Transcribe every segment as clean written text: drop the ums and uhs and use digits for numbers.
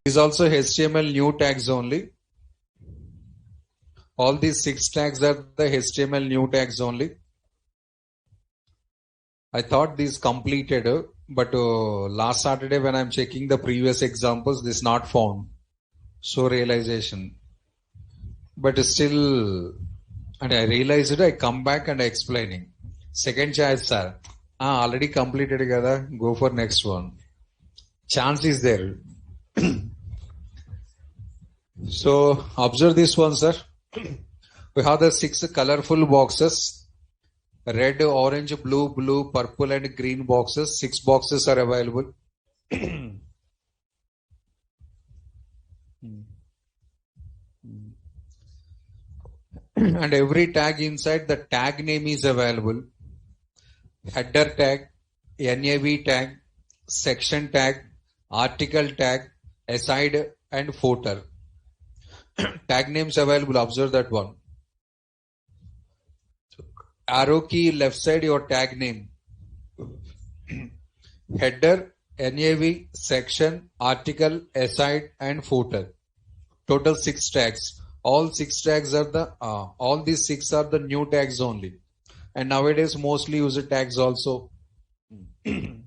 These also HTML new tags only. All these 6 tags are the HTML new tags only. I thought these completed, but last Saturday when I'm checking the previous examples, this not found. So realization. But still, and I realized it, I come back and explaining. Second chance, sir. Already completed together. Go for next one. Chance is there. So observe this one, sir. We have the 6 colorful boxes. Red, orange, blue, purple and green boxes. 6 boxes are available. And every tag inside the tag name is available. Header tag, NAV tag, section tag, article tag, aside and footer. Tag names available. Observe that one. Arrow key left side your tag name. Header, NAV, section, article, aside and footer. Total 6 tags. All 6 tags are the all these 6 are the new tags only. And nowadays mostly use tags also. And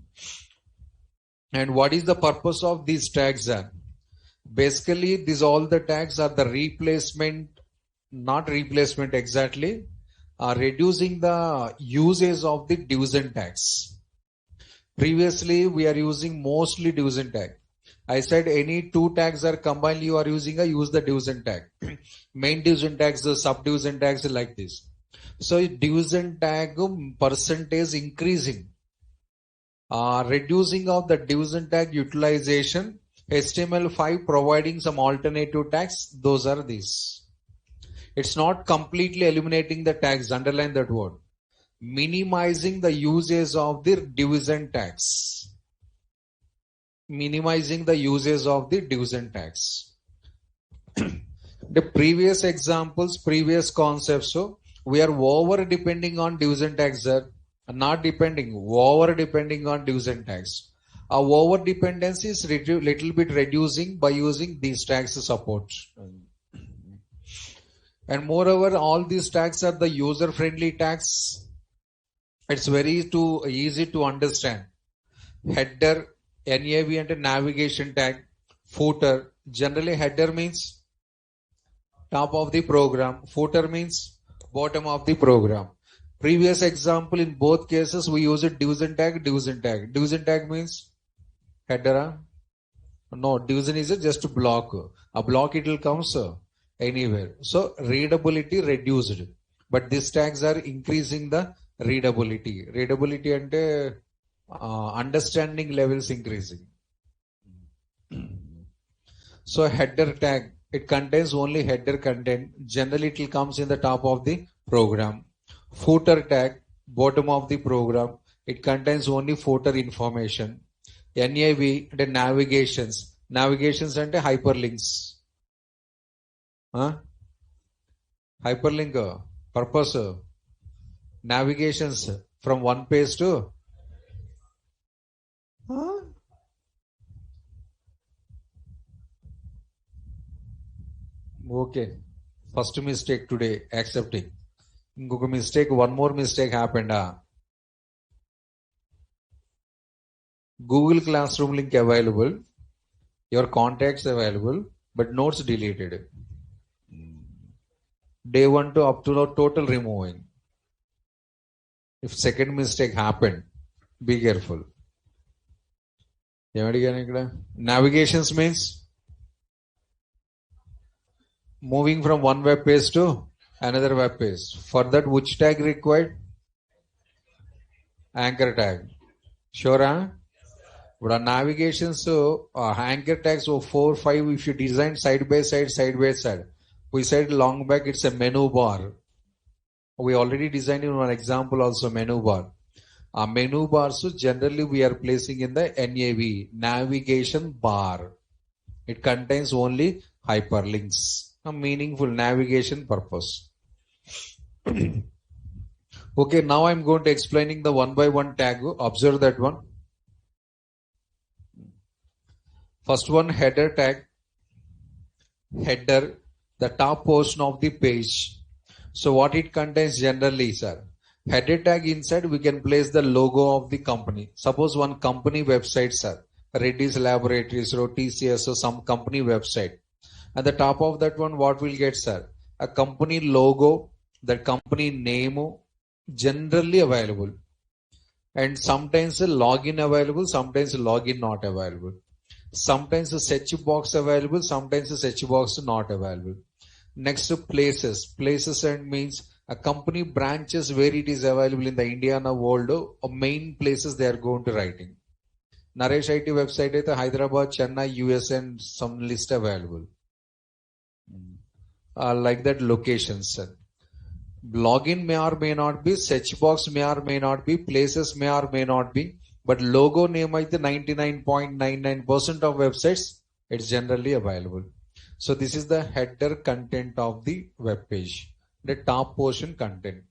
what is the purpose of these tags? Basically, these all the tags are the replacement, not replacement exactly, reducing the usage of the division tags. Previously, we are using mostly division tag. I said any 2 tags are combined, you are using use the division tag. Main division tags, the subdivision tags like this. So division tag percentage increasing. Reducing of the division tag utilization. HTML5 providing some alternative tags. Those are these. It's not completely eliminating the tags. Underline that word. Minimizing the uses of the division tags. Minimizing the uses of the division tags. The previous examples, previous concepts, so we are over depending on division tags, sir. Not depending, over depending on division tags. Our over dependency is little bit reducing by using these tags to support. And moreover, all these tags are the user friendly tags. It's very easy to understand. Header, NAV and a navigation tag. Footer, generally header means top of the program. Footer means bottom of the program. Previous example, in both cases, we use it division tag, division tag. Division tag means header. No, division is just a block. A block it will come anywhere. So readability reduced. But these tags are increasing the readability. Readability and understanding levels increasing. So header tag, it contains only header content. Generally it will comes in the top of the program. Footer tag, bottom of the program. It contains only footer information. NAV, the navigations. Navigations and hyperlinks. Hyperlink purpose. Navigations from one page to okay. First mistake today, accepting. Mistake, one more mistake happened. Google Classroom link available, your contacts available, but notes deleted. Day 1 to up to now total removing. If second mistake happened, be careful. Navigations means moving from one web page to another web page. For that, which tag required? Anchor tag. Sure, huh? But on navigation, so anchor tags, so 4, 5, if you design side by side. We said long back, it's a menu bar. We already designed in one example also menu bar. Menu bar, so generally we are placing in the NAV, navigation bar. It contains only hyperlinks. A meaningful navigation purpose. Okay, now I'm going to explaining the one by one tag. Observe that one. First one, header tag. Header, the top portion of the page. So what it contains generally, sir? Header tag inside we can place the logo of the company. Suppose one company website, sir. Reddy's Laboratories or TCS or some company website. At the top of that one, what we'll get, sir? A company logo, the company name, generally available. And sometimes a login available, sometimes a login not available. Sometimes a search box available, sometimes a search box not available. Next to places. Places and means a company branches where it is available in the India and the world, or main places they are going to writing. Naresh IT website is Hyderabad, Chennai, US and some list available. Like that locations. Login may or may not be, search box may or may not be, places may or may not be, but logo name is the 99.99% of websites, it's generally available. So this is the header content of the web page, the top portion content.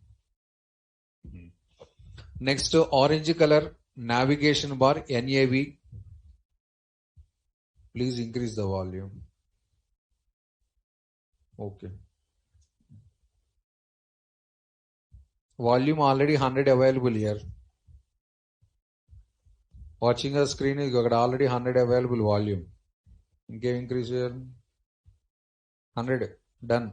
Next to orange color navigation bar, NAV. Please increase the volume. Okay. Volume already 100 available here. Watching a screen is got already 100 available volume. Okay, increase here. 100. Done.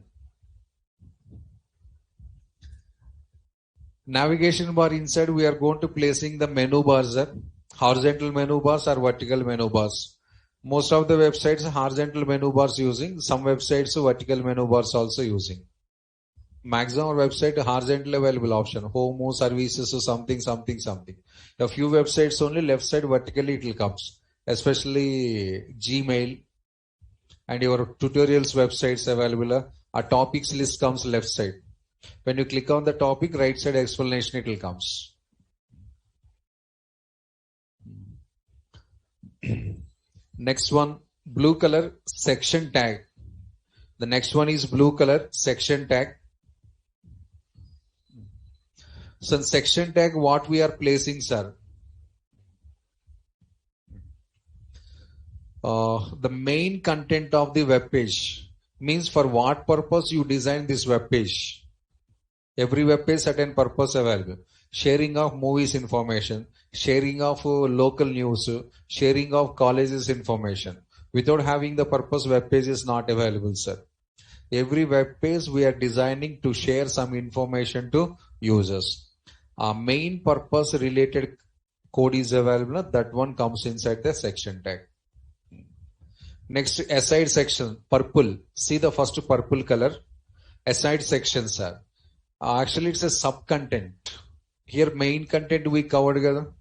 Navigation bar inside we are going to placing the menu bars, horizontal menu bars or vertical menu bars. Most of the websites horizontal menu bars using, some websites vertical menu bars also using. Maximum website horizontal available option, home, services, or something. A few websites only left side vertically it will comes, especially Gmail and your tutorials websites available. A topics list comes left side. When you click on the topic, right side explanation it will comes. Next one, blue color section tag. The next one is blue color section tag. So in section tag, what we are placing, sir? The main content of the web page means for what purpose you design this web page. Every web page certain purpose available. Sharing of movies information, sharing of local news, sharing of colleges information. Without having the purpose, web page is not available, sir. Every web page we are designing to share some information to users. Our main purpose related code is available. That one comes inside the section tag. Next, aside section, purple. See the first purple color. Aside section, sir. Actually, it's a sub content. Here, main content we covered together.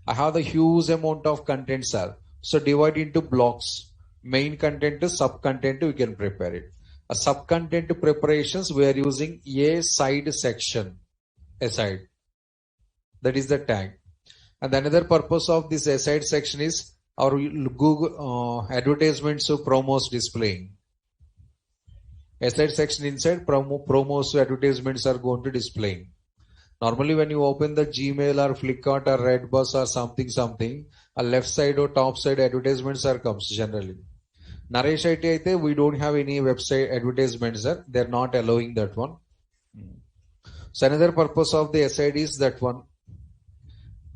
I have the huge amount of content, sir. So divide into blocks. Main content to sub content, we can prepare it. A sub content preparations, we are using a side section. Aside. That is the tag. And another purpose of this aside section is our Google advertisements or promos displaying. Aside section inside promos advertisements are going to display. Normally when you open the Gmail or Flipkart or Redbus or something, a left side or top side advertisements are comes generally. Naresh IT aithe we don't have any website advertisements, sir. They're not allowing that one. So another purpose of the aside is that one.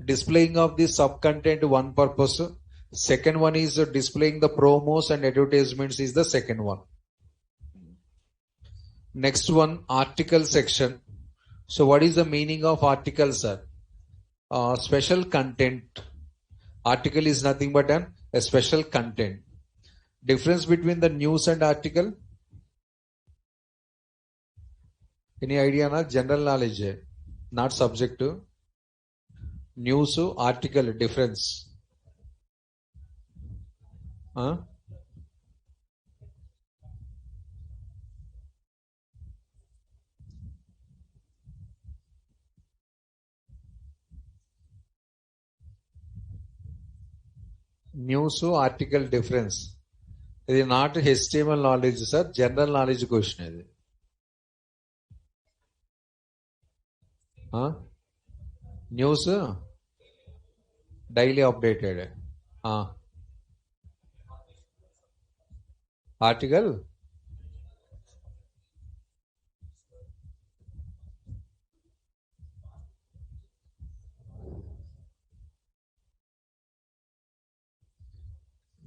Displaying of the sub content one purpose. Second one is displaying the promos and advertisements is the second one. Next one, article section. So what is the meaning of article, sir? Special content. Article is nothing but a special content. Difference between the news and article? Any idea? Na? General knowledge, not subjective. News, article, difference. Huh? News, article, difference. It is not HTML knowledge, sir. General knowledge question. Huh? News, daily updated. Article.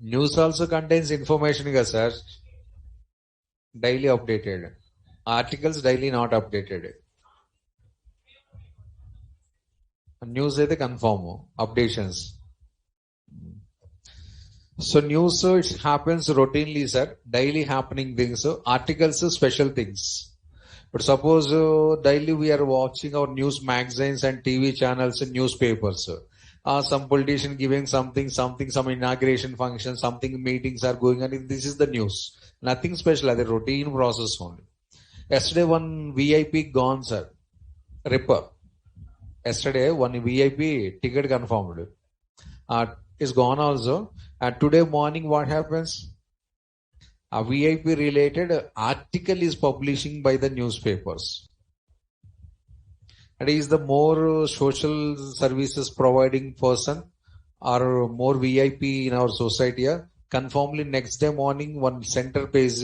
News also contains information, sir. Daily updated. Articles daily not updated. News is the confirm updations. So news it happens routinely, sir. Daily happening things. Articles special things. But suppose daily we are watching our news magazines and TV channels and newspapers. Some politician giving something, some inauguration function, something meetings are going on. This is the news. Nothing special. The routine process only. Yesterday one VIP gone, sir. Ripper. Yesterday one VIP ticket confirmed. Is gone also. And today morning what happens? A VIP related article is publishing by the newspapers. And he is the more social services providing person or more VIP in our society. Conformly next day morning one center page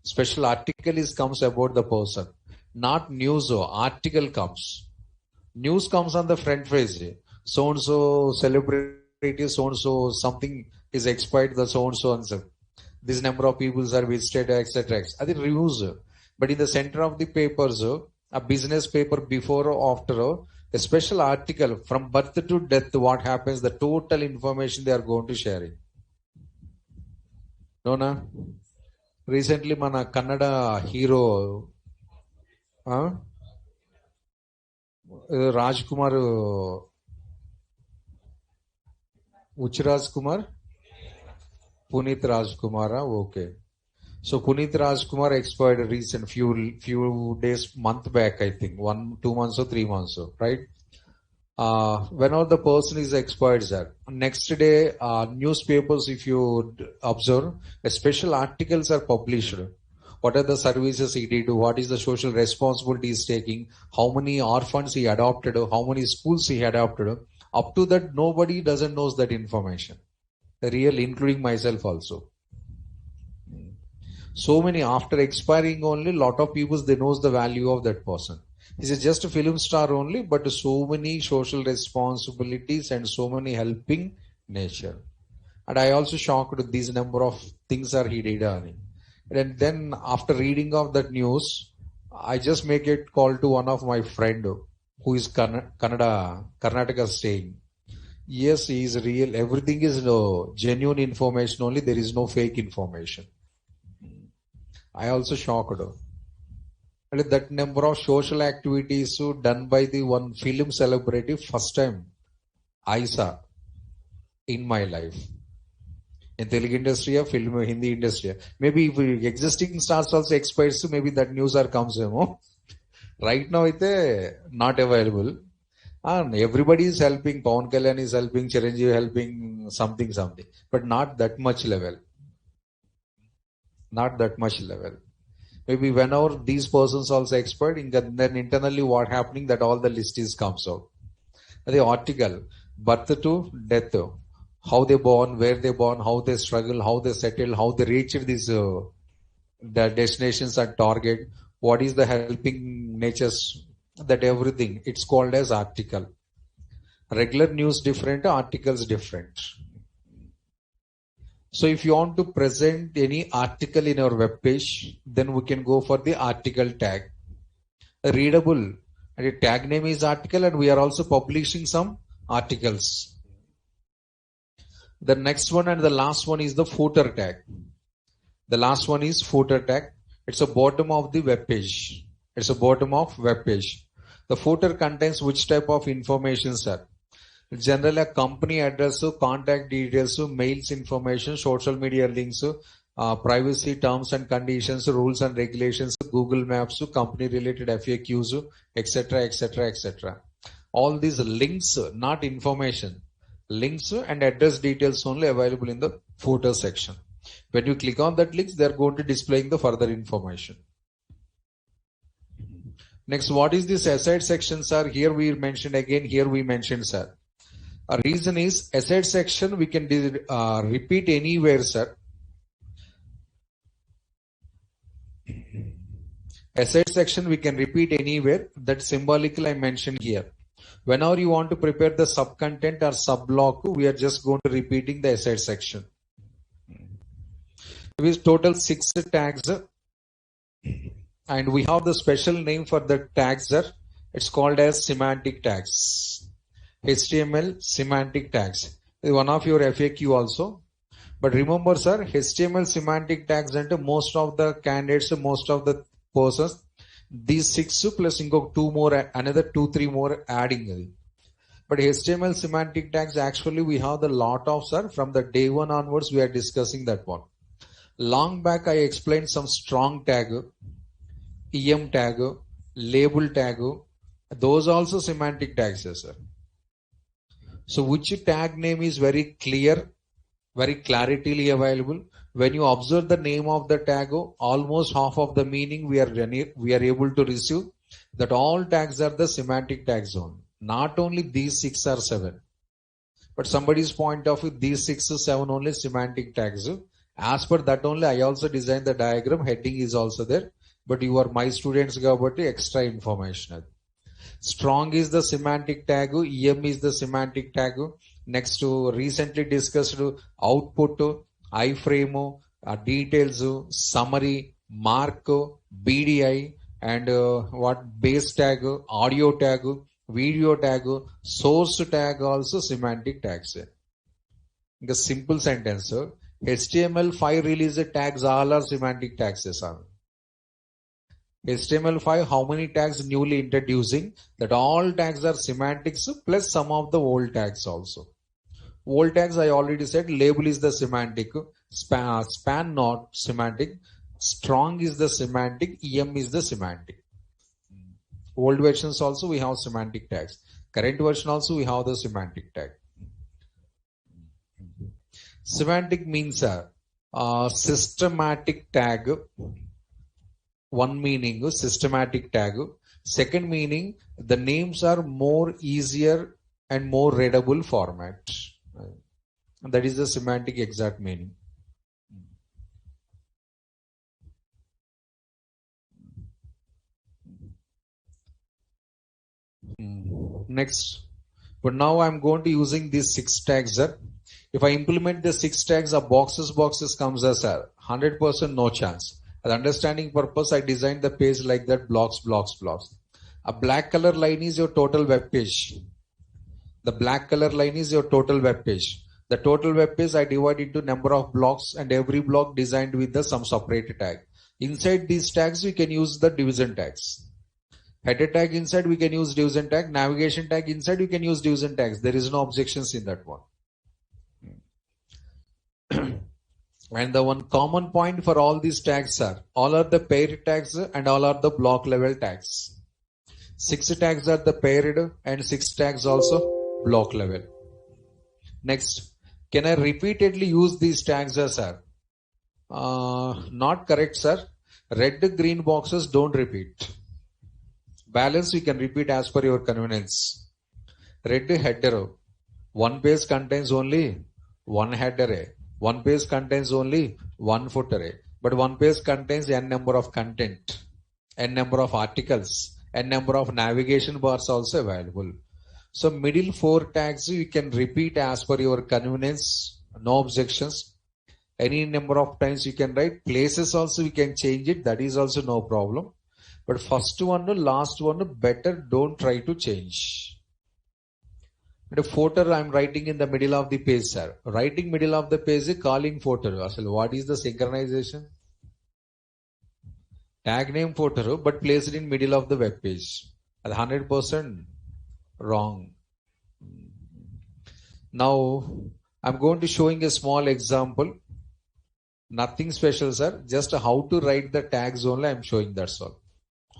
special article is comes about the person. Not news article comes. News comes on the front page. So and so celebrity, so and so something is expired, the so and so answer. This number of people are visited, etc. That is reviews. But in the center of the papers, a business paper before or after, a special article from birth to death, what happens, the total information they are going to sharing. No, na? Recently, mana Kannada hero, Rajkumar, Uchiraj Kumar, Puneet Rajkumar, okay. So Puneet Rajkumar expired recent few days, month back, I think 2 months or 3 months, right? Whenever the person is expired, sir, next day, newspapers, if you observe, special articles are published. What are the services he did? What is the social responsibility he is taking? How many orphans he adopted? How many schools he adopted? Up to that, nobody doesn't knows that information. Real, including myself also. So many after expiring only, lot of people they knows the value of that person. He is just a film star only, but so many social responsibilities and so many helping nature. And I also shocked with these number of things are he did. And then after reading of that news, I just make it call to one of my friend who is Karnataka staying. Yes, he is real. Everything is genuine information only. There is no fake information. I also shocked. And that number of social activities done by the one film celebrity first time I saw in my life. In Telugu industry or film Hindi industry. Maybe if existing stars also expires, maybe that news are comes. Right now it's not available. And everybody is helping. Pawan Kalyan is helping. Chiranjeevi helping something. But not that much level. Not that much level. Maybe whenever these persons also expert, then internally what happening that all the list is comes out. The article, birth to death, how they born, where they born, how they struggle, how they settle, how they reach these the destinations and target, what is the helping natures, that everything. It's called as article. Regular news different, articles different. So if you want to present any article in our web page, then we can go for the article tag. Readable. And the tag name is article, and we are also publishing some articles. The next one and the last one is the footer tag. The last one is footer tag. It's a bottom of the web page. It's a bottom of web page. The footer contains which type of information, sir? Generally, a company address, contact details, mails information, social media links, privacy terms and conditions, rules and regulations, Google Maps, company related FAQs, etc., etc., etc. All these links, not information. Links and address details only available in the footer section. When you click on that links, they are going to displaying the further information. Next, what is this aside section, sir? Here we mentioned again, here we mentioned, sir. A reason is aside section we can repeat anywhere, sir. Aside section we can repeat anywhere. That symbolically I mentioned here. Whenever you want to prepare the sub content or sub block, we are just going to repeating the aside section. With total 6 tags, and we have the special name for the tags there. It's called as semantic tags. HTML semantic tags. It's one of your FAQ also. But remember, sir, HTML semantic tags and most of the candidates, most of the persons, these 6 plus two more, another 2-3 more adding. But HTML semantic tags, actually we have the lot of, sir, from the day one onwards we are discussing that one. Long back I explained some strong tag, EM tag, label tag, those also semantic tags, sir. So which tag name is very clear, very clarity available. When you observe the name of the tag, almost half of the meaning we are able to receive. That all tags are the semantic tags only. Not only these 6 or 7, but somebody's point of view, these 6 or 7 only semantic tags. As per that only, I also designed the diagram. Heading is also there, but you are my students కాబట్టి extra information. Strong is the semantic tag, EM is the semantic tag. Next to recently discussed output, iframe, details, summary, mark, BDI, and what base tag, audio tag, video tag, source tag also semantic tags. The simple sentence, HTML5 release tags all are semantic tags. HTML5 how many tags newly introducing, that all tags are semantics plus some of the old tags also. Old tags I already said, label is the semantic, span not semantic, strong is the semantic, EM is the semantic. Old versions also we have semantic tags. Current version also we have the semantic tag. Semantic means a systematic tag. One meaning, systematic tag. Second meaning, the names are more easier and more readable format. That is the semantic exact meaning. Next, but now I'm going to using these 6 tags. If I implement the 6 tags, a boxes comes as 100% no chance. As understanding purpose, I designed the page like that, blocks. A black color line is your total web page. The black color line is your total web page. The total web page I divide into number of blocks, and every block designed with the some separate tag. Inside these tags, we can use the division tags. Header tag inside we can use division tag. Navigation tag inside you can use division tags. There is no objections in that one. And the one common point for all these tags are, all are the paired tags and all are the block level tags. 6 tags are the paired and 6 tags also block level. Next, can I repeatedly use these tags, sir? Not correct, sir. Red, green boxes don't repeat. Balance you can repeat as per your convenience. Red header, one page contains only one header. One page contains only one footer, but one page contains n number of content, n number of articles, n number of navigation bars also available. So middle 4 tags you can repeat as per your convenience, no objections. Any number of times you can write. Places also you can change it, that is also no problem. But first one, last one, better don't try to change. The footer I am writing in the middle of the page, sir. Writing middle of the page is calling footer. So what is the synchronization? Tag name footer, but placed in middle of the web page. 100% wrong. Now I'm going to showing a small example. Nothing special, sir. Just how to write the tags only I'm showing, that's all.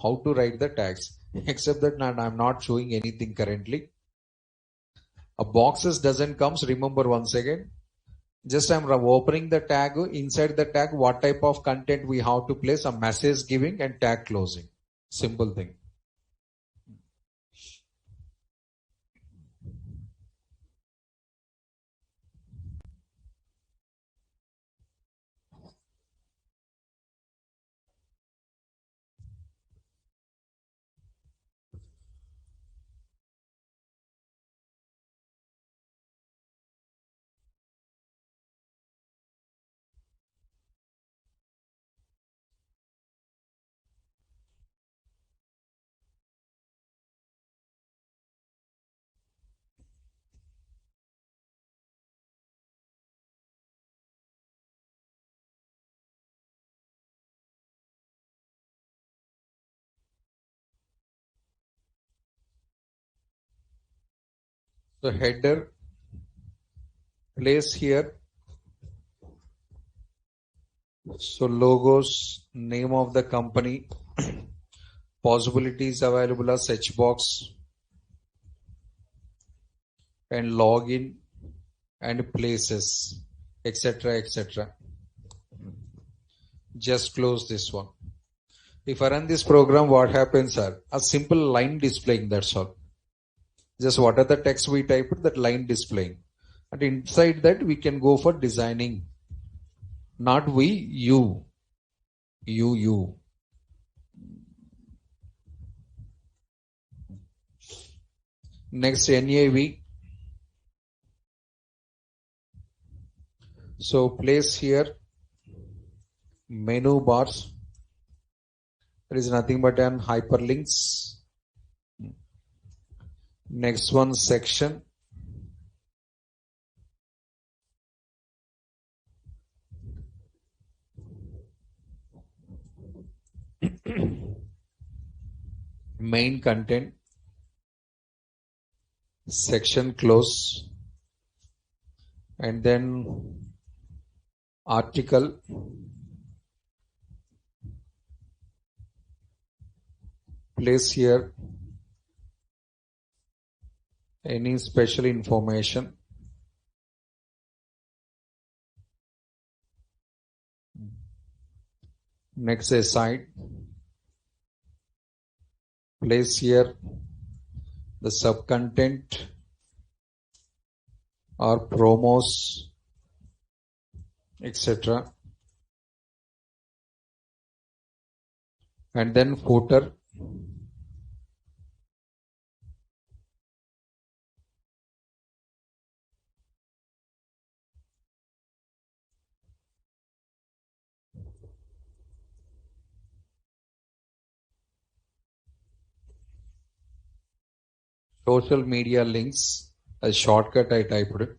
How to write the tags. Except that I'm not showing anything currently. A boxes doesn't comes, remember once again. Just I'm opening the tag. Inside the tag, what type of content we have to place, a message giving and tag closing. Simple thing. So header, place here. So logos, name of the company, possibilities available as search box, and login and places, etc. etc. Just close this one. If I run this program, what happens are a simple line displaying, that's all. Just what are the text we typed, that line displaying. And inside that we can go for designing. Not we, you. You. Next, NAV. So place here menu bars. There is nothing but an hyperlinks. Next one, section. Main content. Section close. And then article. Place here any special information. Next, aside. Place here the sub-content or promos, etc. And then footer. Social media links, a shortcut I typed it.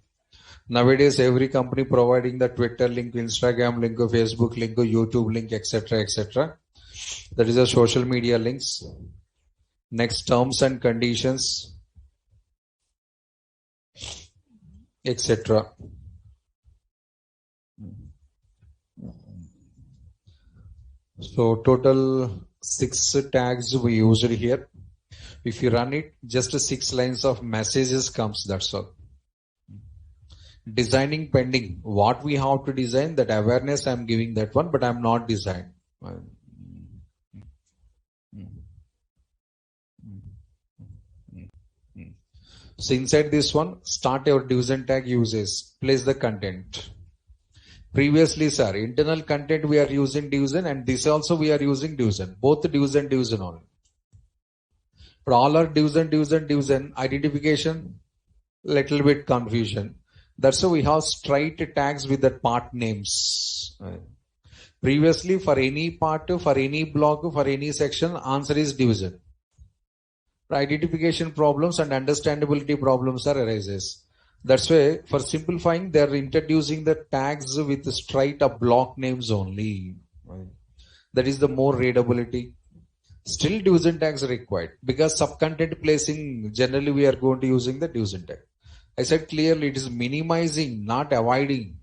Nowadays, every company providing the Twitter link, Instagram link, Facebook link, YouTube link, etc., etc. That is a social media links. Next, terms and conditions, etc. So total 6 tags we used here. If you run it, just 6 lines of messages comes, that's all. Designing pending. What we have to design, that awareness I'm giving that one, but I'm not design. So inside this one, start your division tag uses, place the content. Previously, sir, internal content we are using division, and this also we are using division. Both division only. But all are division, identification, little bit confusion. That's why we have straight tags with the part names. Previously, for any part, for any block, for any section, answer is division. Identification problems and understandability problems are arises. That's why, for simplifying, they are introducing the tags with straight up block names only. That is the more readability. Still division tags are required because sub-content placing, generally we are going to using the division tag. I said clearly it is minimizing, not avoiding.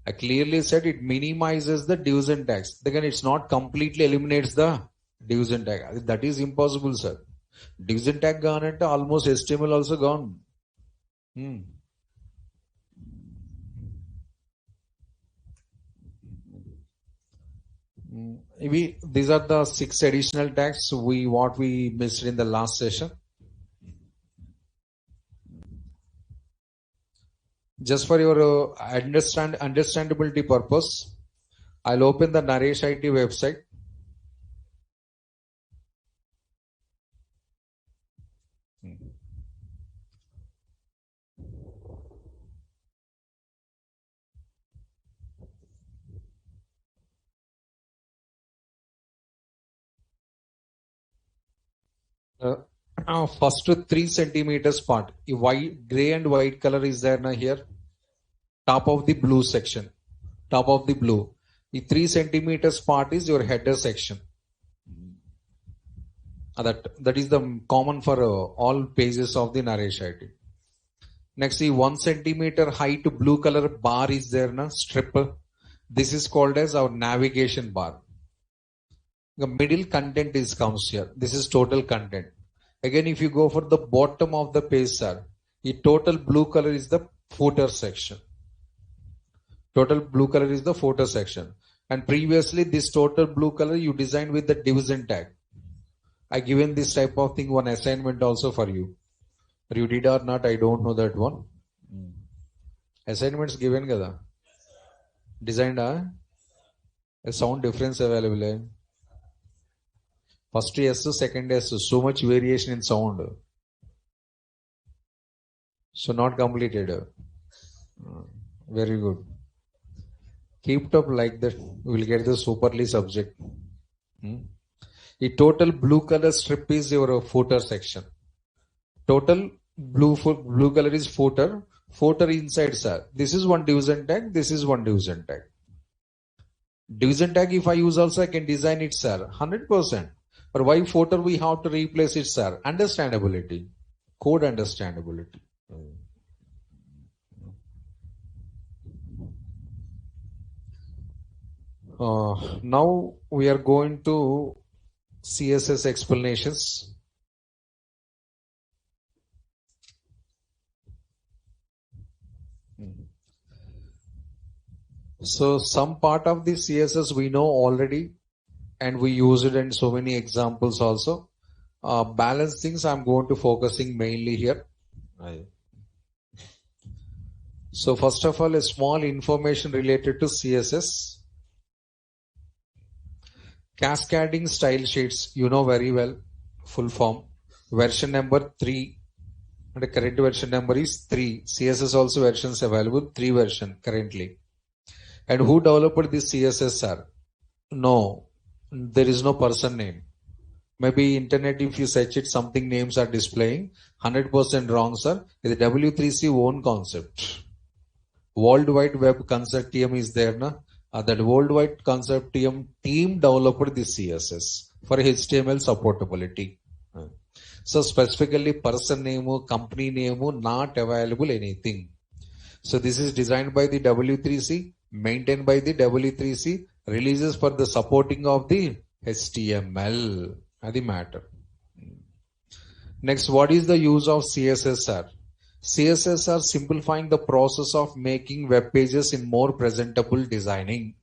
I clearly said it minimizes the division tags. Again, it's not completely eliminates the division tag. That is impossible, sir. Division tag gone and almost HTML also gone. These are the 6 additional tags what we missed in the last session. Just for your understandability purpose, I'll open the Naresh IT website. First 3 centimeters part, white, gray and white color is there now here. Top of the blue section. Top of the blue. The 3 centimeters part is your header section. That is the common for all pages of the Naresh IT. Next, see 1 centimeter height blue color bar is there na strip. This is called as our navigation bar. The middle content is comes here. This is total content. Again, if you go for the bottom of the page, sir, the total blue color is the footer section. Total blue color is the footer section. And previously, this total blue color you designed with the division tag. I given this type of thing one assignment also for you. You did or not, I don't know that one. Assignments given kada. Designed a sound difference available. First yes, second yes, so much variation in sound. So not completed. Very good. Keep it up like that. We will get the superly subject. The total blue color strip is your footer section. Total blue color is footer. Footer inside, sir. This is one division tag. This is one division tag. Division tag, if I use also, I can design it, sir. 100%. But why footer we have to replace it, sir? Understandability. Code understandability. Now we are going to CSS explanations. So some part of the CSS we know already and we use it in so many examples also. Balance things I'm going to focusing mainly here. So first of all, a small information related to CSS. Cascading style sheets, you know very well, full form. Version number 3 and the current version number is 3. CSS also versions available, 3 version currently. And who developed this CSS, sir? No, there is no person name. Maybe internet, if you search it, something names are displaying. 100% wrong, sir. It's a W3C own concept. World Wide Web Consortium is there, na? That World Wide Consortium team developed this CSS for HTML supportability. So specifically person name, company name, not available anything. So this is designed by the W3C, maintained by the W3C, releases for the supporting of the HTML. That's the matter. Next, what is the use of CSS, sir? CSS are simplifying the process of making web pages in more presentable designing.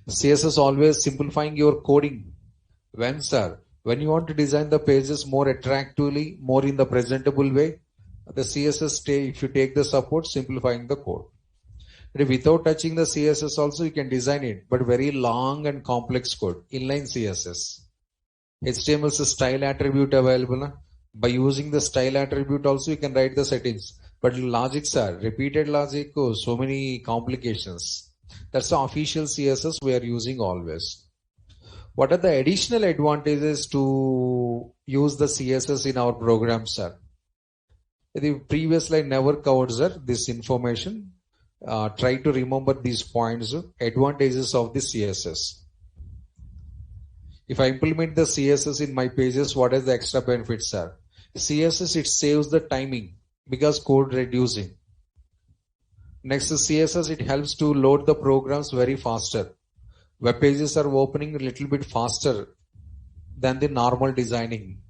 CSS always simplifying your coding. When, sir? When you want to design the pages more attractively, more in the presentable way, the CSS, if you take the support, simplifying the code. But without touching the CSS also, you can design it, but very long and complex code. Inline CSS. HTML is a style attribute available. Na? By using the style attribute also, you can write the settings. But logics are repeated logic, so many complications. That's the official CSS we are using always. What are the additional advantages to use the CSS in our program, sir? The previous slide never covered, sir, this information. Try to remember these points, advantages of the CSS. If I implement the CSS in my pages, what is the extra benefits, sir? CSS, it saves the timing because code reducing. Next is CSS, it helps to load the programs very faster. Web pages are opening a little bit faster than the normal designing.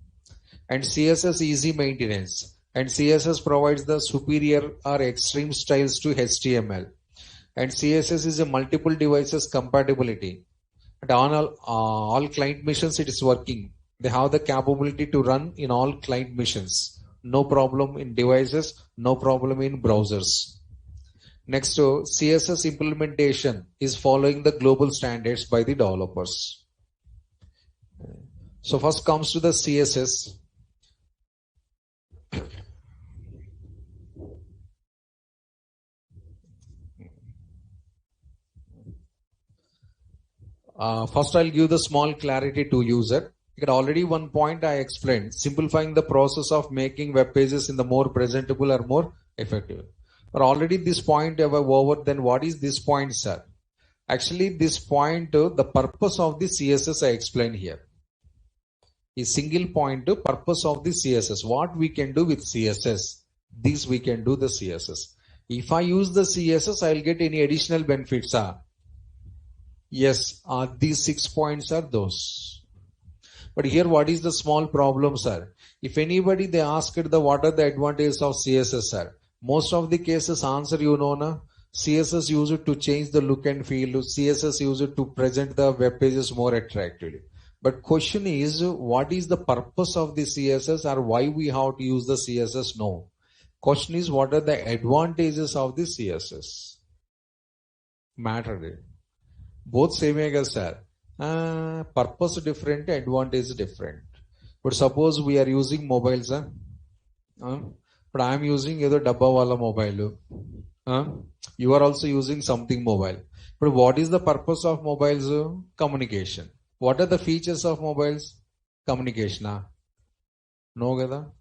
And CSS easy maintenance. And CSS provides the superior or extreme styles to HTML. And CSS is a multiple devices compatibility. And on all client missions, it is working. They have the capability to run in all client missions. No problem in devices, no problem in browsers. Next, CSS implementation is following the global standards by the developers. So first comes to the CSS. First, I'll give the small clarity to user. Already one point I explained, simplifying the process of making web pages in the more presentable or more effective. But already this point over, then what is this point, sir? Actually, this point, the purpose of the CSS I explained here. A single point, purpose of the CSS. What we can do with CSS. This we can do the CSS. If I use the CSS, I'll get any additional benefits. Yes, these 6 points are those. But here what is the small problem, sir? If anybody they asked what are the advantages of CSS, sir? Most of the cases answer na. CSS use it to change the look and feel. CSS use it to present the web pages more attractively. But question is, what is the purpose of the CSS or why we have to use the CSS? No. Question is, what are the advantages of the CSS? Matter. Both same sir. Purpose different, advantage different. But suppose we are using mobiles, but I am using either dabba wala mobile. You are also using something mobile. But what is the purpose of mobiles? Communication. What are the features of mobiles? Communication. No, gada.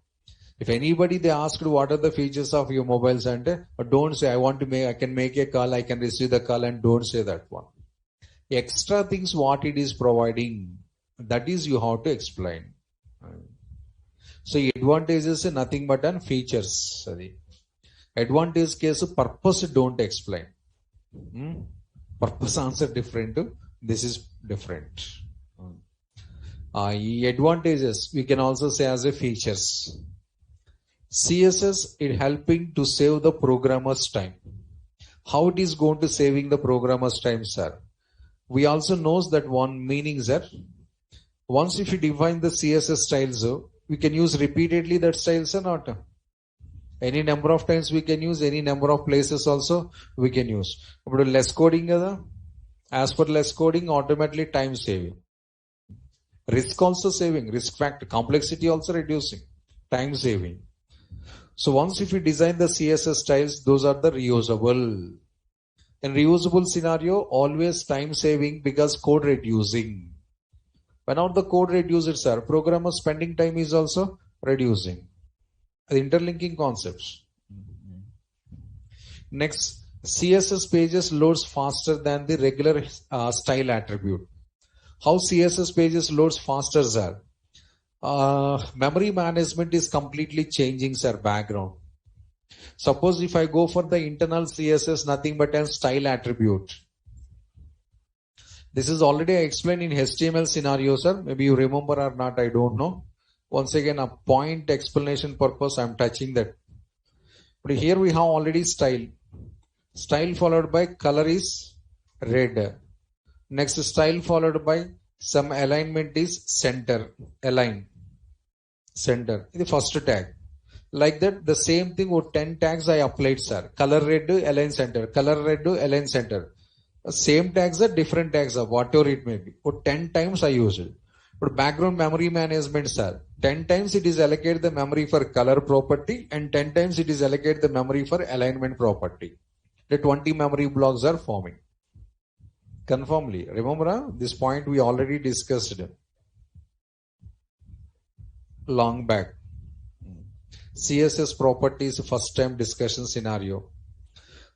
If anybody they asked what are the features of your mobile center, but don't say I can make a call, I can receive the call, and don't say that one. Extra things what it is providing, that is you have to explain. So advantages is nothing but an features. Advantage case purpose don't explain. Purpose answer different. This is different. Advantages we can also say as a features. CSS is helping to save the programmer's time. How it is going to saving the programmer's time, sir? We also knows that one meaning, sir. Once if you define the CSS styles, we can use repeatedly that styles or not. Any number of times we can use, any number of places also we can use. But less coding, as per less coding, automatically time saving. Risk also saving, risk factor, complexity also reducing, time saving. So once if you design the CSS styles, those are the reusable. In reusable scenario, always time saving because code reducing. When out the code reduces, sir, programmer spending time is also reducing. The interlinking concepts. Next, CSS pages loads faster than the regular style attribute. How CSS pages loads faster, sir? Memory management is completely changing, sir, background. Suppose if I go for the internal CSS, nothing but a style attribute. This is already explained in HTML scenario, sir. Maybe you remember or not, I don't know. Once again, a point explanation purpose, I'm touching that. But here we have already style. Style followed by color is red. Next style followed by some alignment is center. Align. Center. The first tag. Like that, the same thing with 10 tags I applied, sir. Color red, align center. Color red, align center. Same tags are different tags of whatever it may be. For 10 times I use it. But background memory management, sir. 10 times it is allocated the memory for color property and 10 times it is allocated the memory for alignment property. The 20 memory blocks are forming. Conformly. Remember, this point we already discussed long back. CSS properties first time discussion scenario.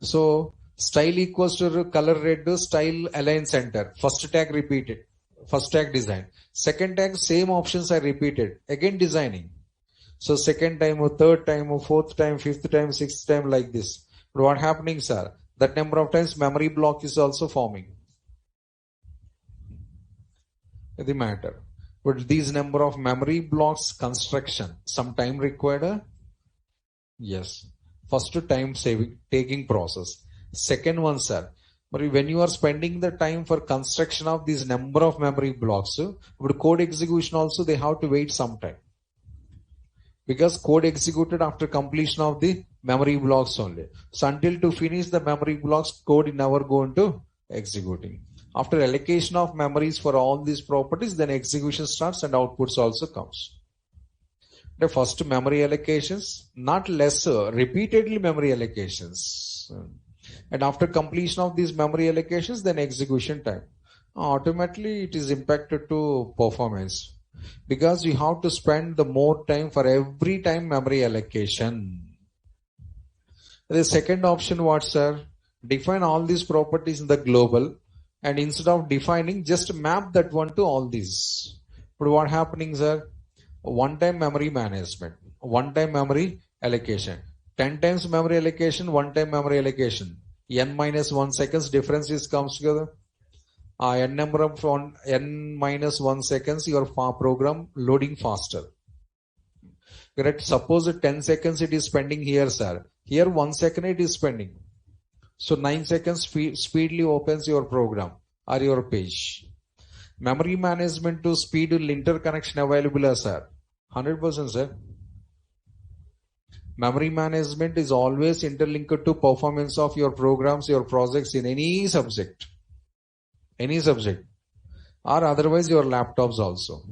So style equals to color red, style align center. First tag repeated. First tag design. Second tag same options are repeated. Again designing. So second time or third time or fourth time, fifth time, sixth time like this. But what happening, sir? That number of times memory block is also forming. The matter. But these number of memory blocks construction, some time required. Yes. First time saving, taking process. Second one, sir. But when you are spending the time for construction of these number of memory blocks, with code execution also they have to wait some time. Because code executed after completion of the memory blocks only. So until to finish the memory blocks, code never going to executing. After allocation of memories for all these properties, then execution starts and outputs also comes. The first memory allocations, not lesser, repeatedly memory allocations. And after completion of these memory allocations, then execution time. Automatically it is impacted to performance. Because you have to spend the more time for every time memory allocation. The second option what, sir? Define all these properties in the global. And instead of defining, just map that one to all these. But what happening, sir? One-time memory management, one-time memory allocation. 10 times memory allocation, 1 time memory allocation. N minus 1 seconds difference is comes together. N number of n minus 1 seconds your program loading faster. Correct? Suppose 10 seconds it is spending here, sir. Here 1 second it is spending. So 9 seconds speedily opens your program or your page. Memory management to speed interconnection available, sir. 100%, sir. Memory management is always interlinked to performance of your programs, your projects in any subject. Any subject. Or otherwise your laptops also.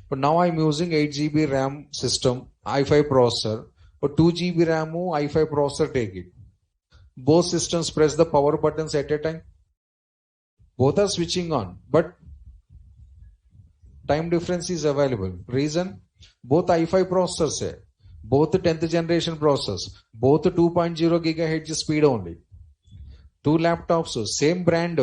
But now I'm using 8 GB RAM system, i5 processor. Or 2 GB RAM, i5 processor take it. Both systems press the power buttons at a time. Both are switching on. But time difference is available. Reason? Both i5 processors hai. Both 10th generation process. Both 2.0 GHz speed only. Two laptops, same brand,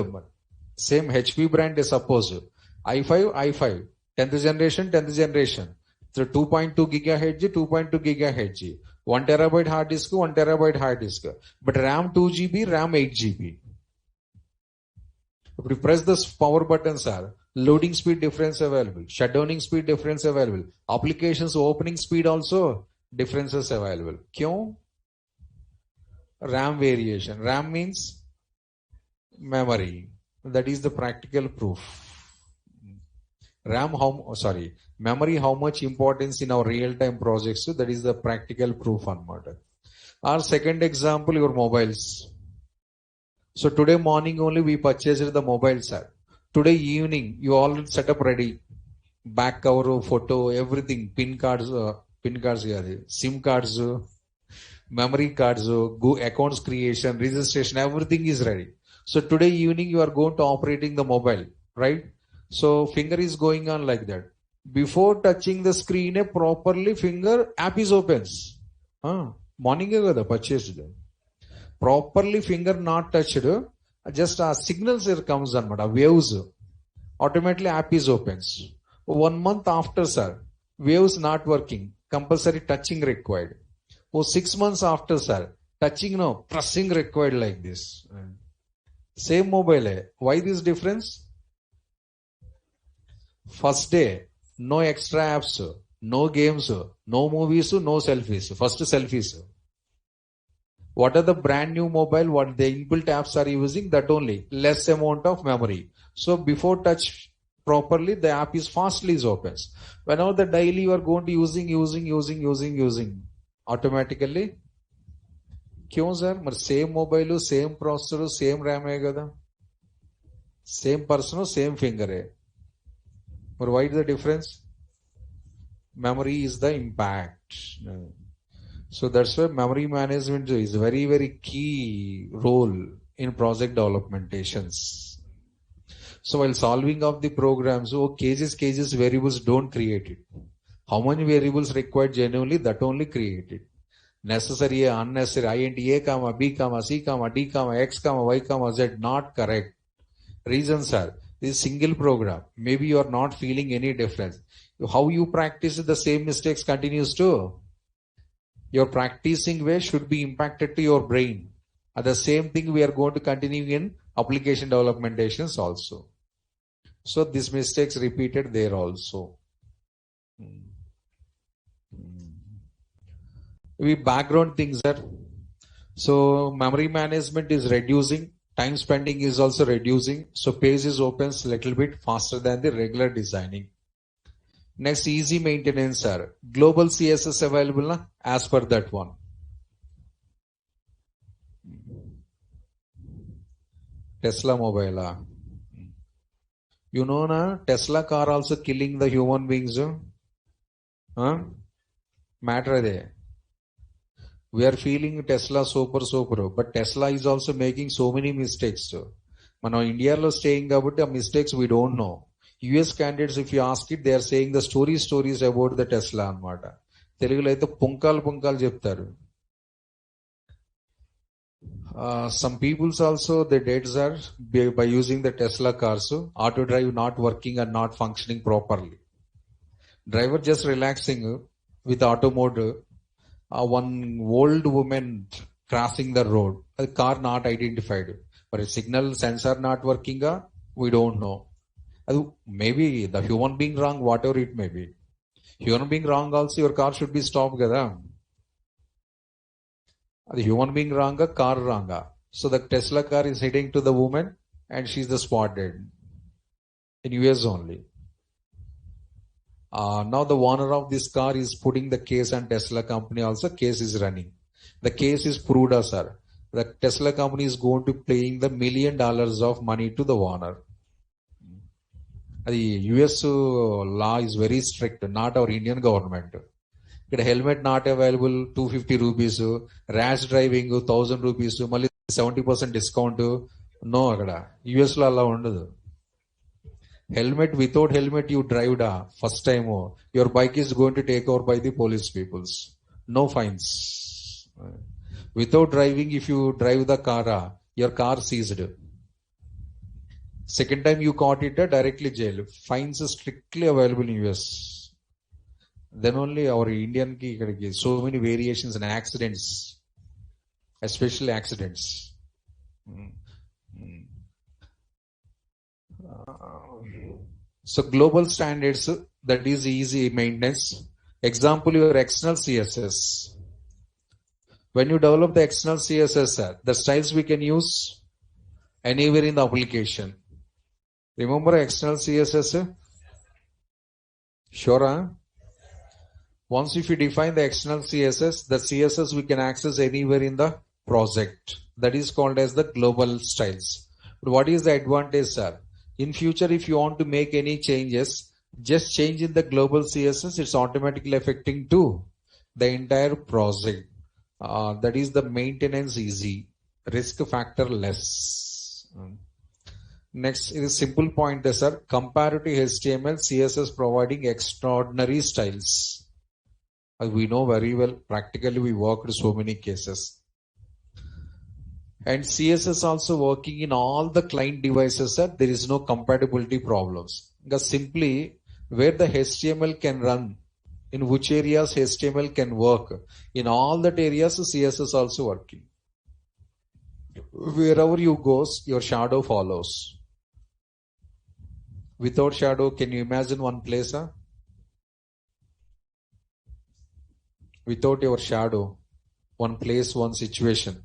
same HP brand, suppose. i5, 10th generation. So 2.2 GHz, 2.2 GHz. 1 terabyte hard disk, 1 terabyte hard disk. But RAM 2 GB, RAM 8 GB. If you press the power buttons are loading speed difference available, shutdowning speed difference available, applications opening speed also differences available. Kyun? RAM variation. RAM means memory. That is the practical proof. Memory how much importance in our real-time projects. So that is the practical proof on matter. Our second example, your mobiles. So today morning only we purchased the mobile, sir. Today evening you all set up ready. Back cover, photo, everything, PIN cards, SIM cards, memory cards, accounts creation, registration, everything is ready. So today evening you are going to operating the mobile, right? So finger is going on like that. Before touching the screen, properly finger app is opens. Morning purchased. Properly finger not touched, just signals here comes on, waves. Automatically app is opens. 1 month after, sir, waves not working. Compulsory touching required. 6 months after, sir, touching no, pressing required like this. Same mobile. Why this difference? First day, no extra apps, no games, no movies, no selfies. First selfies. What are the brand new mobile? What the inbuilt apps are using? That only. Less amount of memory. So before touch properly, the app is fastly opens. Whenever the daily you are going to using, automatically. Kyun sir? Same mobile, same processor, same RAM hai kada. Same person, same finger hai. But why is the difference? Memory is the impact. So that's why memory management is very, very key role in project developmentations. So while solving of the programs, cases, variables don't create it. How many variables required genuinely, that only create it. Necessary, unnecessary, int a, comma, b, comma, c, comma, d, comma, x, comma, y, comma, z, not correct. Reasons are, this single program. Maybe you are not feeling any difference. How you practice the same mistakes continues to. Your practicing way should be impacted to your brain. And the same thing we are going to continue in application developmentations also. So these mistakes repeated there also. We background things are. So memory management is reducing. Time spending is also reducing. So page is opens a little bit faster than the regular designing. Next, easy maintenance are global CSS available na? As per that one. Tesla mobile. You know na Tesla car also killing the human beings. Matter there. We are feeling Tesla super, but Tesla is also making so many mistakes. Mano India lo staying about the mistakes we don't know. US candidates, if you ask it, they are saying the stories about the Tesla anamata. Telugulo aithe punkal cheptaru. Some peoples also, the dates are by using the Tesla cars, auto drive not working and not functioning properly. Driver just relaxing with auto mode, one old woman crossing the road, a car not identified, but a signal sensor not working, we don't know. Maybe the human being wrong, whatever it may be. Human being wrong also, your car should be stopped kada. The human being wrong, car wrong. So the Tesla car is heading to the woman and she's the spot dead. In US only. Now the owner of this car is putting the case on Tesla company also. Case is running. The case is proved, sir. The Tesla company is going to paying the $1 million of money to the owner. The US law is very strict, not our Indian government. Helmet not available, 250 rupees. Rash driving, 1000 rupees. 70% discount. No, US law allowed. Helmet, without helmet you drive first time, your bike is going to take over by the police peoples. No fines. Without driving, if you drive the car, your car seized. Second time you caught it, directly jail. Fines are strictly available in US. Then only our Indian so many variations and accidents, especially accidents. So global standards, that is easy maintenance. Example, your external CSS. When you develop the external CSS, the styles we can use anywhere in the application. Remember external CSS? Sure, huh? Once if you define the external CSS, the CSS we can access anywhere in the project. That is called as the global styles. But what is the advantage, sir? In future, if you want to make any changes, just change in the global CSS, it's automatically affecting to the entire project. That is the maintenance easy, risk factor less. Next is simple point, sir. Compared to HTML, CSS providing extraordinary styles. We know very well, practically we worked so many cases. And CSS also working in all the client devices, sir. There is no compatibility problems. Because simply where the HTML can run, in which areas HTML can work, in all that areas CSS also working. Wherever you go, your shadow follows. Without shadow, can you imagine one place? Without your shadow, one place, one situation.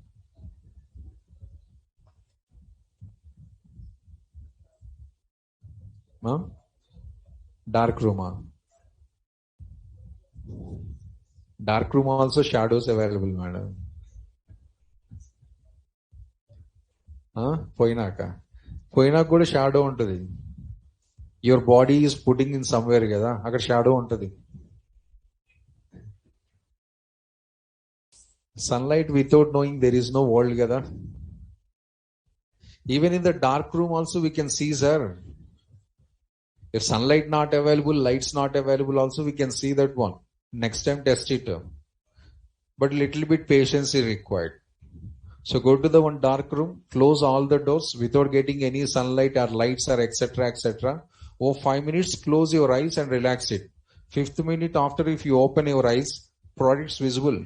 Huh? Dark room. Dark room also shadows available, madam. Poinaka kuda shadow untadi. Your body is putting in somewhere kada, agar shadow untadi. Sunlight without knowing there is no world kada. Even in the dark room also we can see, sir. If sunlight not available, lights not available also we can see that one. Next time test it. But little bit patience is required. So go to the one dark room, close all the doors without getting any sunlight or lights or etc. etc. 5 minutes, close your eyes and relax it. 5th minute after, if you open your eyes, products visible.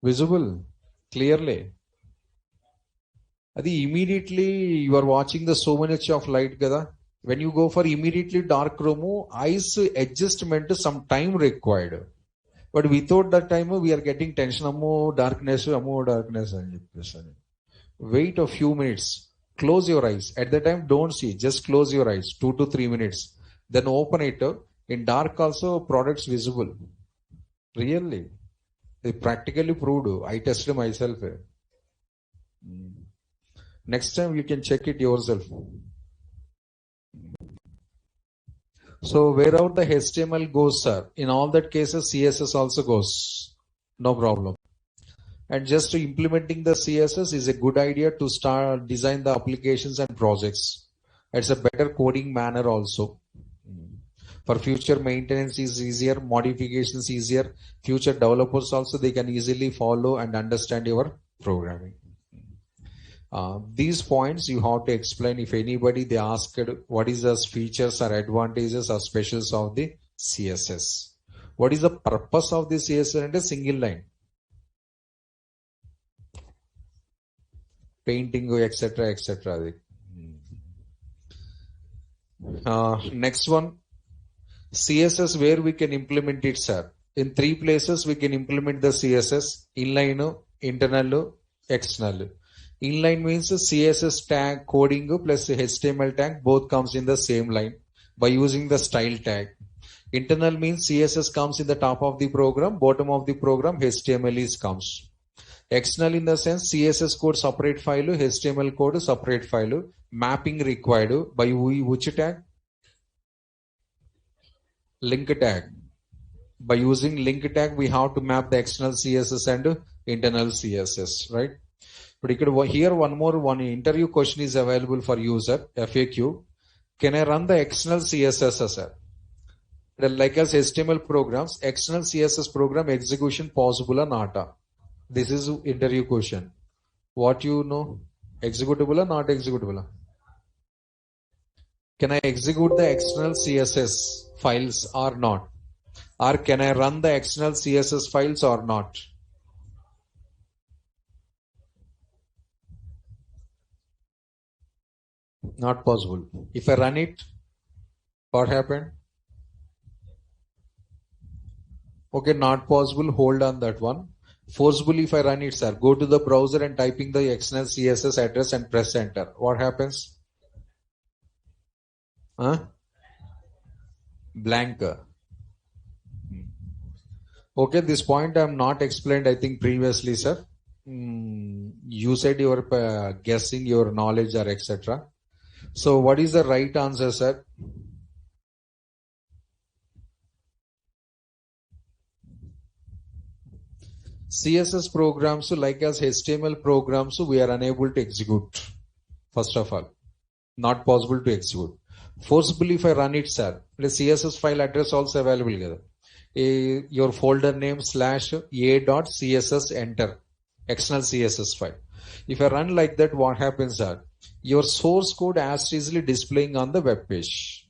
Visible clearly. Immediately you are watching the so much of light kada. When you go for immediately dark room, eyes adjustment some time required. But without that time, we are getting tension. Darkness. Wait a few minutes. Close your eyes. At the time, don't see. Just close your eyes. 2 to 3 minutes. Then open it. In dark also, products visible. Really. They practically proved. I tested myself. Next time you can check it yourself. So wherever the HTML goes, sir, in all that cases, CSS also goes. No problem. And just implementing the CSS is a good idea to start design the applications and projects. It's a better coding manner also. For future maintenance is easier, modifications easier. Future developers also, they can easily follow and understand your programming. These points you have to explain. If anybody they asked what is the features or advantages or specials of the CSS. What is the purpose of this CSS and a single line? Painting, etc., etc. Next one, CSS, where we can implement it, sir. In 3 places we can implement the CSS: inline, internal, external. Inline means CSS tag coding plus HTML tag both comes in the same line by using the style tag. Internal means CSS comes in the top of the program, bottom of the program HTML is comes. External in the sense CSS code separate file, HTML code separate file, mapping required by which tag? Link tag. By using link tag we have to map the external CSS and internal CSS, right? But here one interview question is available for user, FAQ. Can I run the external CSS, sir? Like as HTML programs, external CSS program execution possible or not? This is interview question. What you know? Executable or not executable? Can I execute the external CSS files or not? Or can I run the external CSS files or not? Not possible. If I run it, what happened? Okay, not possible. Hold on that one. Forcibly if I run it, sir, go to the browser and typing the external CSS address and press enter. What happens? Blank. Okay, this point I am not explained, I think previously, sir. You said you were guessing your knowledge or etc. So what is the right answer, sir? CSS programs like as HTML programs we are unable to execute. First of all, not possible to execute. Forcibly if I run it, sir, the CSS file address also available. Your folder name /a.css enter external CSS file. If I run like that, what happens, sir? Your source code as easily displaying on the web page.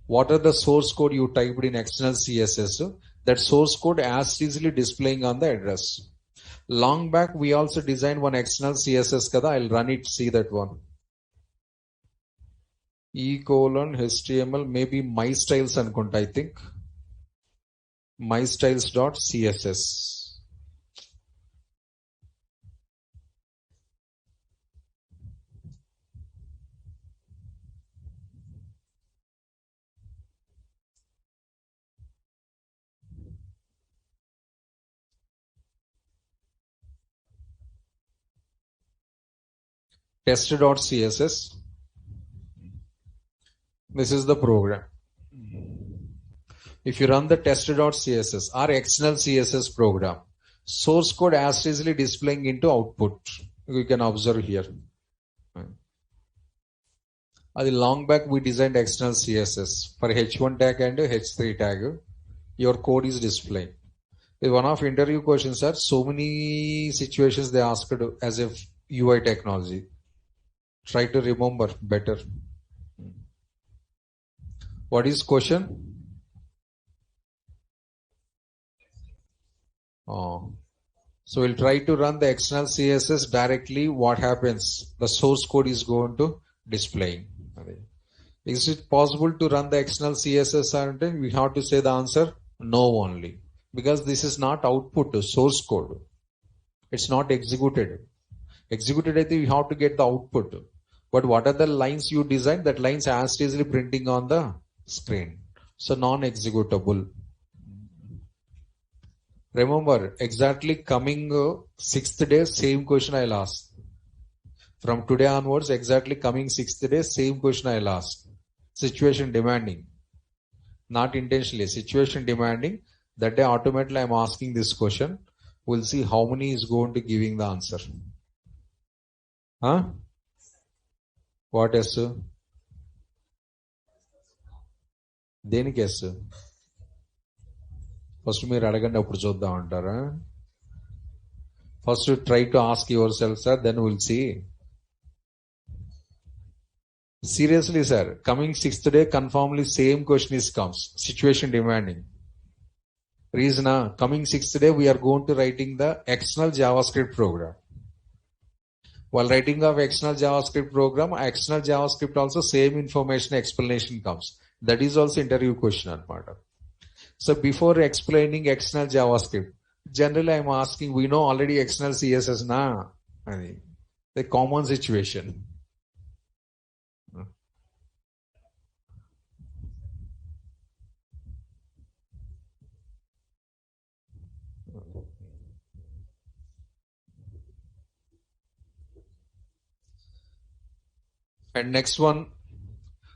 What are the source code you typed in external CSS? That source code as easily displaying on the address. Long back we also designed one external CSS kada. I'll run it, see that one. HTML, maybe my styles anukunta, I think. mystyles.css. test.css. This is the program. If you run the test.css or external CSS program, source code as easily displaying into output. You can observe here. At the long back we designed external CSS for H1 tag and H3 tag. Your code is displaying. One of interview questions, sir. So many situations they asked as if UI technology. Try to remember better. What is question? So we'll try to run the external CSS directly. What happens? The source code is going to displaying. Is it possible to run the external CSS? And we have to say the answer no only, because this is not output source code. It's not executed. Executed, I think we have to get the output. But what are the lines you designed? That lines are as easily printing on the screen. So non-executable. Remember, exactly coming 6th day, same question I'll ask. From today onwards, exactly coming 6th day, same question I'll ask. Situation demanding. Not intentionally, situation demanding. That day automatically I'm asking this question. We'll see how many is going to giving the answer. What is? దేనికి yes? First మీరు అడగండి, అప్పుడు చూద్దాం అంటారా? First try to ask yourself, sir, then will see. Seriously, sir, coming 6th day, conformly same question is comes. Situation demanding. Reason, coming sixth day, we are going to writing the external JavaScript program. While writing of external JavaScript program, external JavaScript also same information explanation comes. That is also interview question. So before explaining external JavaScript, generally I'm asking, we know already external CSS na, the common situation. And next one,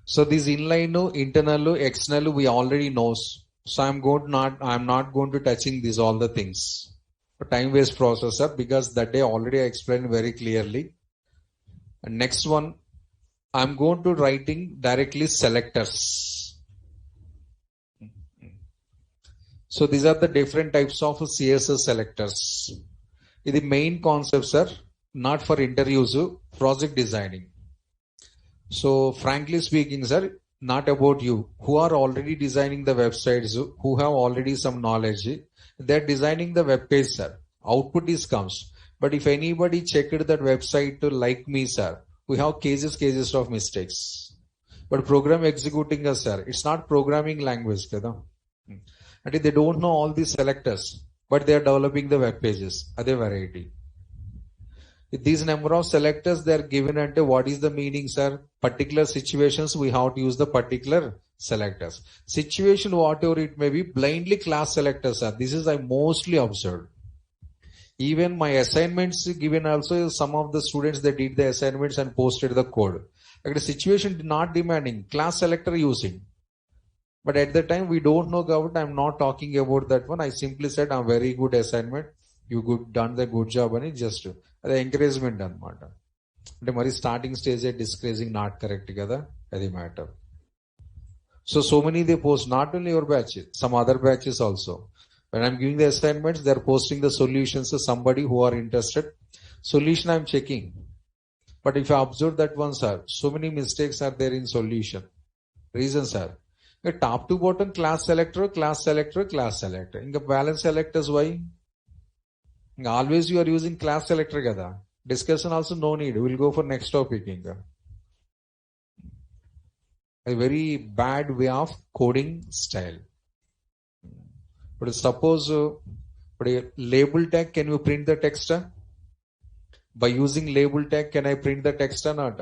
so this inline, internal, external, we already knows. So I'm not going to touching these all the things. Time waste processor, because that day already I explained very clearly. And next one, I'm going to writing directly selectors. So these are the different types of CSS selectors. The main concepts are not for interviews, project designing. So frankly speaking, sir, not about you who are already designing the websites, who have already some knowledge. They're designing the web page, sir. Output is comes. But if anybody checked that website like me, sir, we have cases of mistakes. But program executing us, sir, it's not programming language. And they don't know all these selectors, but they are developing the web pages. Other variety. These number of selectors they are given until what is the meaning, sir? Particular situations we have to use the particular selectors. Situation whatever it may be, blindly class selectors are. This is I mostly observed. Even my assignments given also, some of the students they did the assignments and posted the code. Like the situation not demanding class selector using. But at the time we don't know about. I'm not talking about that one. I simply said I'm very good assignment. You good done the good job and just the encouragement anamata. అంటే మరి starting stage discouraging not correct కదా అది matter. So many they post, not only your batch, some other batches also. When I'm giving the assignments, they're posting the solutions to somebody who are interested. Solution I'm checking. But if I observe that one, sir, so many mistakes are there in solution. Reasons are top to bottom class selector, class selector, class selector. In the balance selectors, why? Always you are using class selector kada. Discussion also no need. We'll go for next topic. A very bad way of coding style. But suppose label tag, can you print the text? By using label tag, can I print the text or not?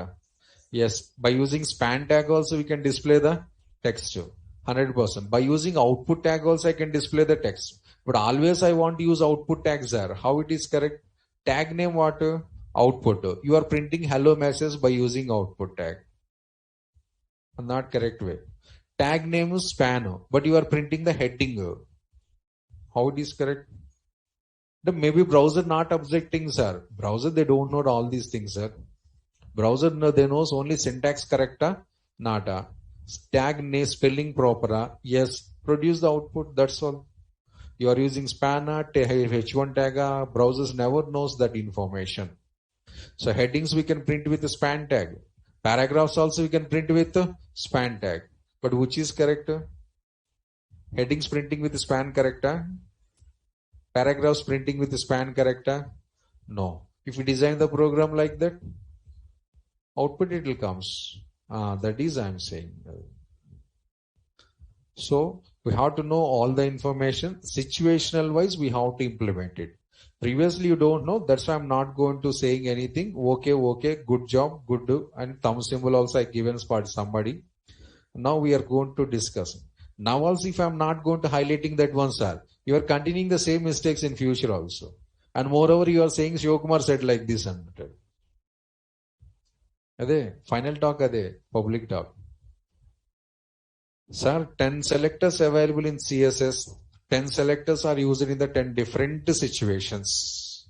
Yes. By using span tag also we can display the text. 100%. By using output tag also I can display the text. But always I want to use output tags there. How it is correct? Tag name what? Output. You are printing hello message by using output tag. Not correct way. Tag name is span, but you are printing the heading. How it is correct? Maybe browser not objecting, sir. Browser they don't know all these things, sir. Browser they knows only syntax correcta, nata. Tag name spelling proper. Yes, produce the output. That's all. You are using spanner, H1 tag, browsers never knows that information. So headings we can print with the span tag. Paragraphs also we can print with the span tag. But which is correct? Headings printing with the span character. Paragraphs printing with the span character. No. If we design the program like that, output it will comes. That is I am saying. So we have to know all the information. Situational wise, we have to implement it. Previously, you don't know. That's why I'm not going to saying anything. Okay, good job, good do. And thumb symbol also I given for somebody. Now we are going to discuss. Now also if I'm not going to highlighting that one, sir, you are continuing the same mistakes in future also. And moreover, you are saying Shivakumar said like this. Ade, final talk ade, public talk. Sir, 10 selectors available in CSS. 10 selectors are used in the 10 different situations.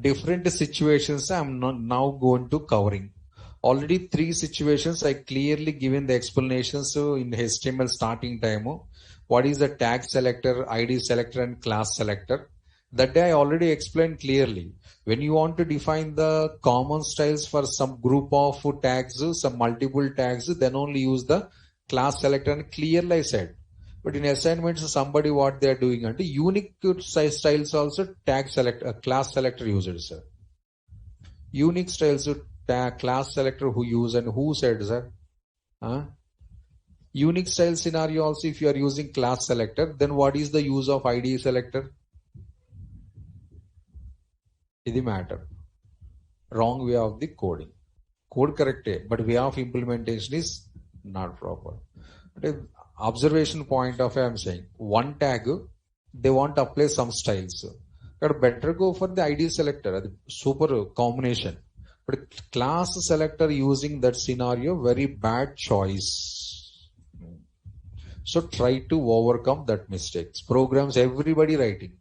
Different situations I'm not now going to covering. Already 3 situations I clearly given the explanations in HTML starting time. What is the tag selector, ID selector and class selector? That day I already explained clearly. When you want to define the common styles for some group of tags, some multiple tags, then only use the class selector and clearly I said. But in assignments, somebody what they are doing and unique styles also tag select class selector users, sir. Unique styles tag class selector who use and who said, sir? Huh? Unique style scenario also, if you are using class selector, then what is the use of ID selector? Is the matter. Wrong way of the coding. Code correct, but way of implementation is not proper. But observation point of view, I am saying one tag they want to apply some styles. But better go for the ID selector, super combination. But class selector using that scenario, very bad choice. So try to overcome that mistakes. Programs everybody writing.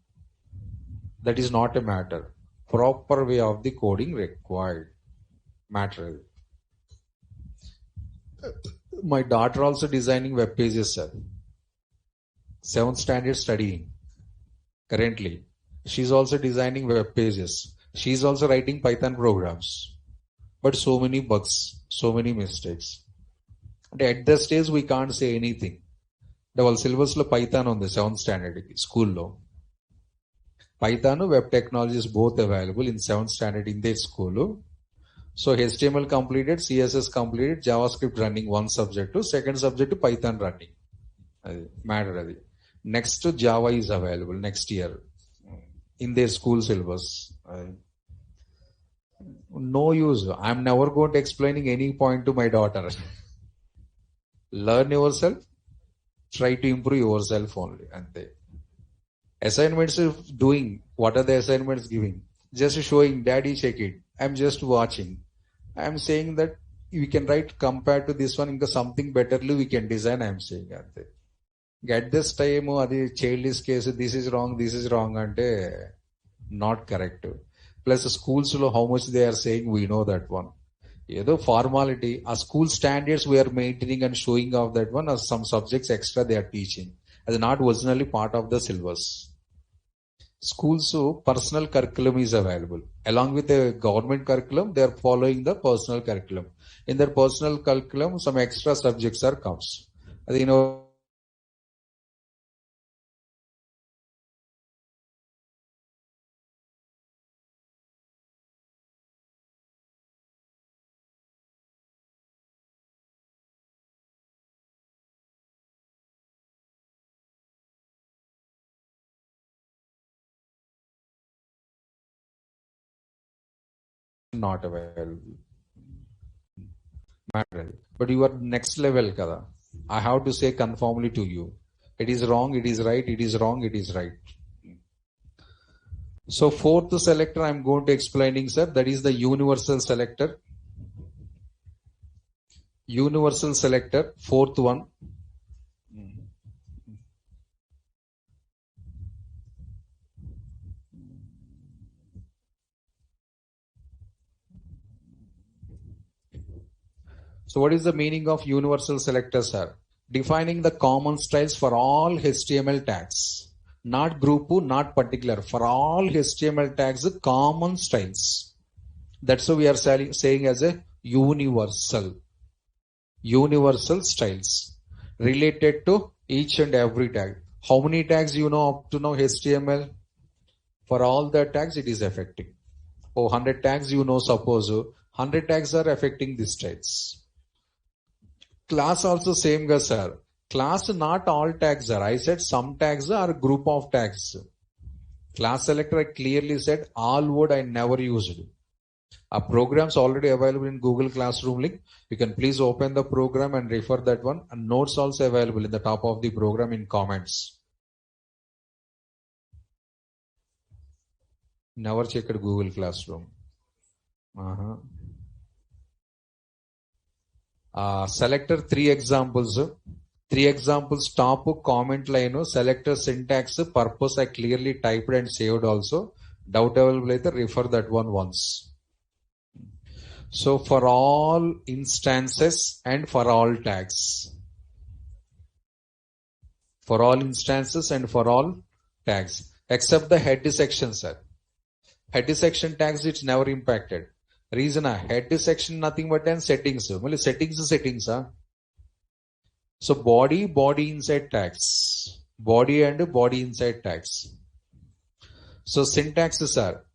That is not a matter. Proper way of the coding required. Matter. My daughter also designing web pages, sir. 7th standard studying. Currently. She's also designing web pages. She's also writing Python programs. But so many bugs, so many mistakes. At this stage, we can't say anything. The whole syllabus lo Python on the 7th standard school lo. Python and web technology is both available in 7th standard in their school. So HTML completed, CSS completed, JavaScript running one subject to, second subject to Python running. Matter. Next to Java is available next year in their school syllabus. No use. I'm never going to explaining any point to my daughter. Learn yourself. Try to improve yourself only. And they assignments of doing. What are the assignments giving? Just showing, daddy check it. I'm just watching. I'm saying that we can write compared to this one into something betterly we can design. I'm saying that. Get this time, the childish case, this is wrong, and not correct. Plus schools, how much they are saying, we know that one. Either formality, a school standards we are maintaining and showing off that one, or some subjects extra they are teaching, as not originally part of the syllabus. Schools, so personal curriculum is available. Along with the government curriculum, they are following the personal curriculum. In their personal curriculum, some extra subjects are comes. You know, not available. But you are next level, kada. I have to say conformly to you. It is wrong, it is right, it is wrong, it is right. So fourth selector I am going to explaining, sir, that is the universal selector. Universal selector, fourth one. So what is the meaning of universal selector, sir? Defining the common styles for all HTML tags. Not group, not particular. For all HTML tags, common styles. That's what we are saying as a universal. Universal styles. Related to each and every tag. How many tags you know up to now HTML? For all the tags it is affecting. 100 tags you know, suppose 100 tags are affecting these styles. Class also same guys, sir. Class not all tags are. I said some tags are group of tags. Class selector I clearly said all word I never used. Our programs already available in Google Classroom link. You can please open the program and refer that one. And notes also available in the top of the program in comments. Never checked Google Classroom. Selector 3 examples. 3 examples, top comment line, selector syntax, purpose I clearly typed and saved also. Doubt available later, refer that one once. So for all instances and for all tags. For all instances and for all tags. Except the head section, sir. Head section tags, it's never impacted. Reason, head section nothing but then settings. Well, settings. So body inside tags. Body and body inside tags. So syntaxes are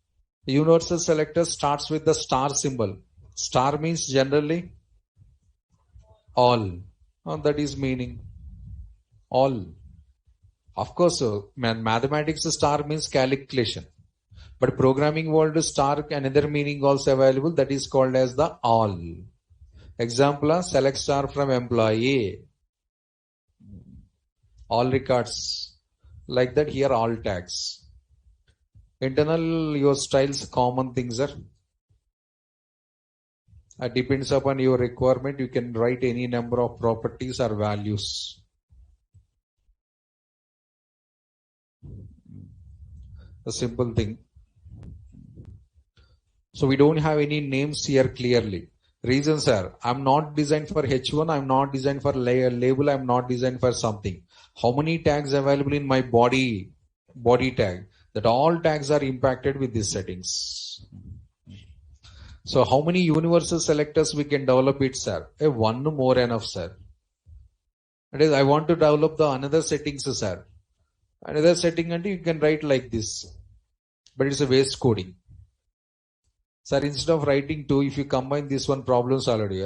universal selector starts with the star symbol. Star means generally all. That is meaning all. Of course, mathematics star means calculation. But programming world star another meaning also available, that is called as the all. Example, select star from employee. All records. Like that here all tags. Internal your styles common things are. Depends upon your requirement. You can write any number of properties or values. A simple thing. So we don't have any names here clearly. Reasons are, I'm not designed for H1, I'm not designed for label, I'm not designed for something. How many tags available in my body tag? That all tags are impacted with these settings. So how many universal selectors we can develop it, sir? One more enough, sir. That is, I want to develop the another settings, sir. Another setting and you can write like this. But it's a waste coding. Sir, instead of writing 2, if you combine this one problems already,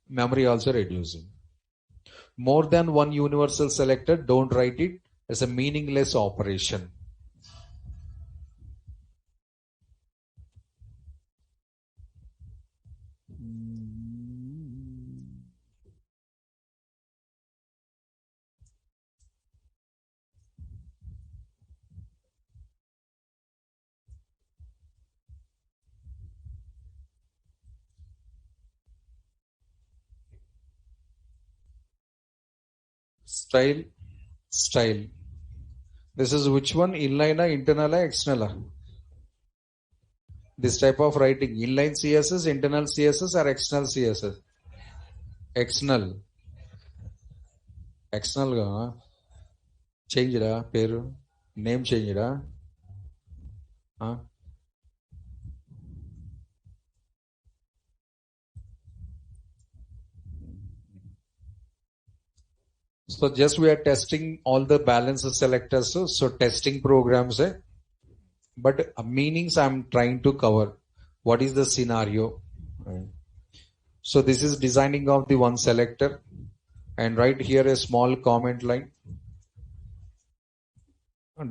memory also reducing. More than one universal selector, don't write it as a meaningless operation. Style. This is which one? Inline, internal, external? This type of writing, inline CSS, internal CSS or external CSS? External. External ga change da peru, name change da. So just we are testing all the balance selectors. So testing programs, but meanings I'm trying to cover. What is the scenario? So this is designing of the one selector, and right here a small comment line.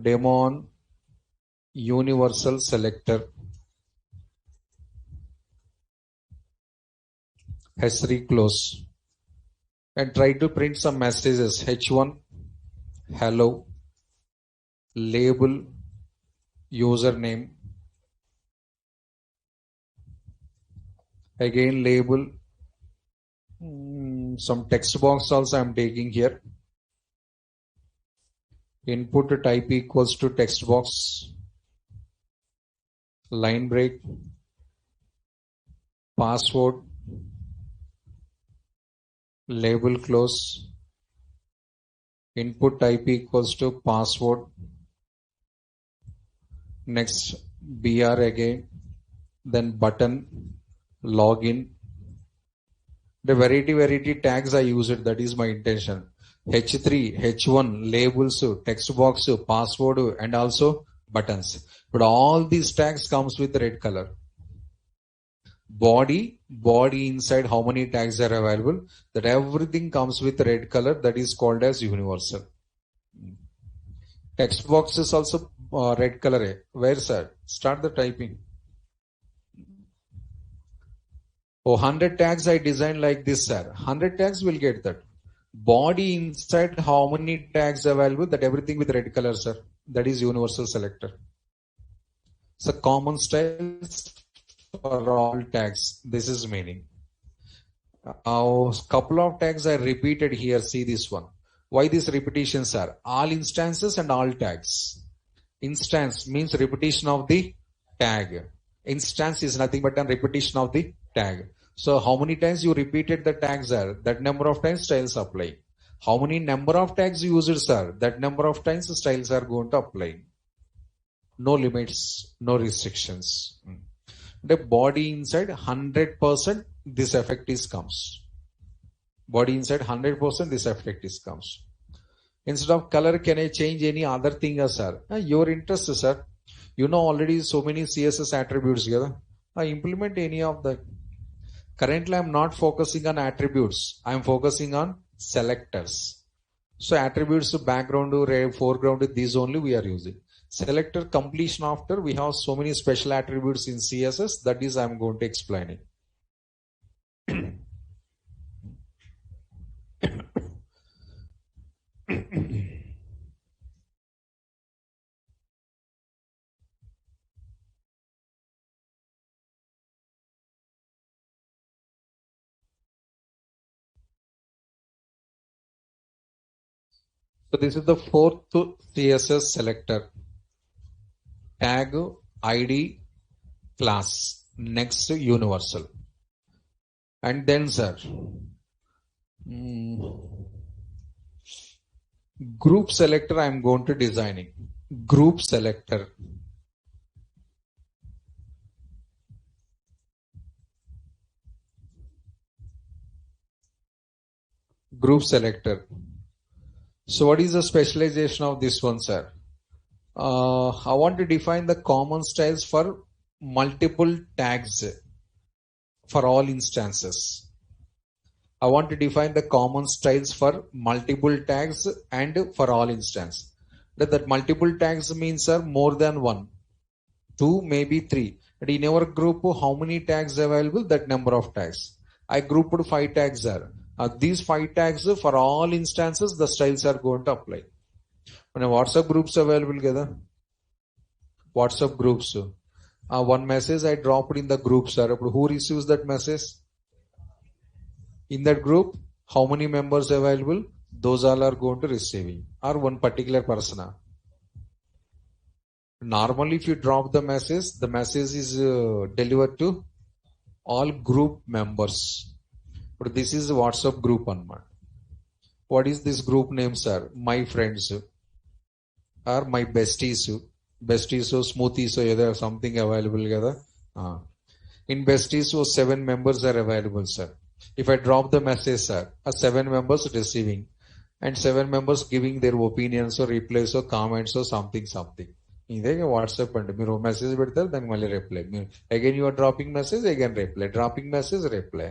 Demo on universal selector. H3 close. And try to print some messages. H1 hello, label, username, again label, some text box also I'm taking here. Input type equals to text box, line break, password, label close, input type equals to password, next BR again, then button, login. The variety tags I use it, that is my intention. H3, H1, labels, text box, password, and also buttons. But all these tags comes with red color. Body inside how many tags are available, that everything comes with red color, that is called as universal. Text box is also red color. Where, sir? Start the typing. 100 tags I designed like this, sir. 100 tags will get that. Body inside how many tags available, that everything with red color, sir. That is universal selector. So common styles for all tags. This is meaning. Couple of tags I repeated here. See this one. Why this repetition, sir? All instances and all tags. Instance means repetition of the tag. Instance is nothing but a repetition of the tag. So how many times you repeated the tags are, that number of times styles apply. How many number of tags you used, sir, that number of times styles are going to apply. No limits, no restrictions. The body inside 100% this effect is comes. Body inside 100%, this effect is comes. Instead of color, can I change any other thing, sir? Your interest, sir. You know already so many CSS attributes here. I implement any of that. Currently, I'm not focusing on attributes. I'm focusing on selectors. So attributes, background, foreground, these only we are using. Selector completion after, we have so many special attributes in CSS. That is, I'm going to explain it. So this is the fourth CSS selector. Tag, ID, class, next universal. And then, sir, group selector I am going to designing. Group selector. Group selector. So what is the specialization of this one, sir? I want to define the common styles for multiple tags for all instances. I want to define the common styles for multiple tags and for all instances. That multiple tags means, sir, more than one, two, maybe three. And in our group, how many tags available? That number of tags. I grouped 5 tags are. These 5 tags for all instances, the styles are going to apply. When WhatsApp groups available together, WhatsApp groups. One message I dropped in the group, sir. Who receives that message? In that group, how many members available? Those all are going to receiving. Or one particular person. Normally, if you drop the message is delivered to all group members. But this is a WhatsApp group. What is this group name, sir? My friends or my besties. Besties, so smoothies, so either something available together. In besties, so 7 members are available, sir. If I drop the message, sir, 7 members receiving and 7 members giving their opinions or replies or comments or something. Iదే WhatsApp and మీరు message పెడతారు దానికి మళ్ళీ reply. Again you are dropping message, again reply. Dropping message, reply.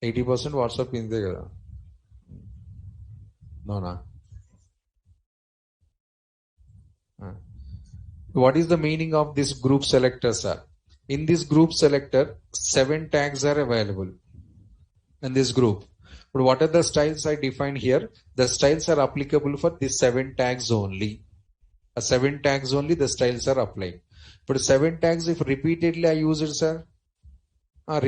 80% WhatsApp ఇందే కదా. No. What is the meaning of this group selector, sir? In this group selector, 7 tags are available in this group. But what are the styles I defined here? The styles are applicable for these 7 tags only. 7 tags only, the styles are applied. But 7 tags, if repeatedly I use it, sir,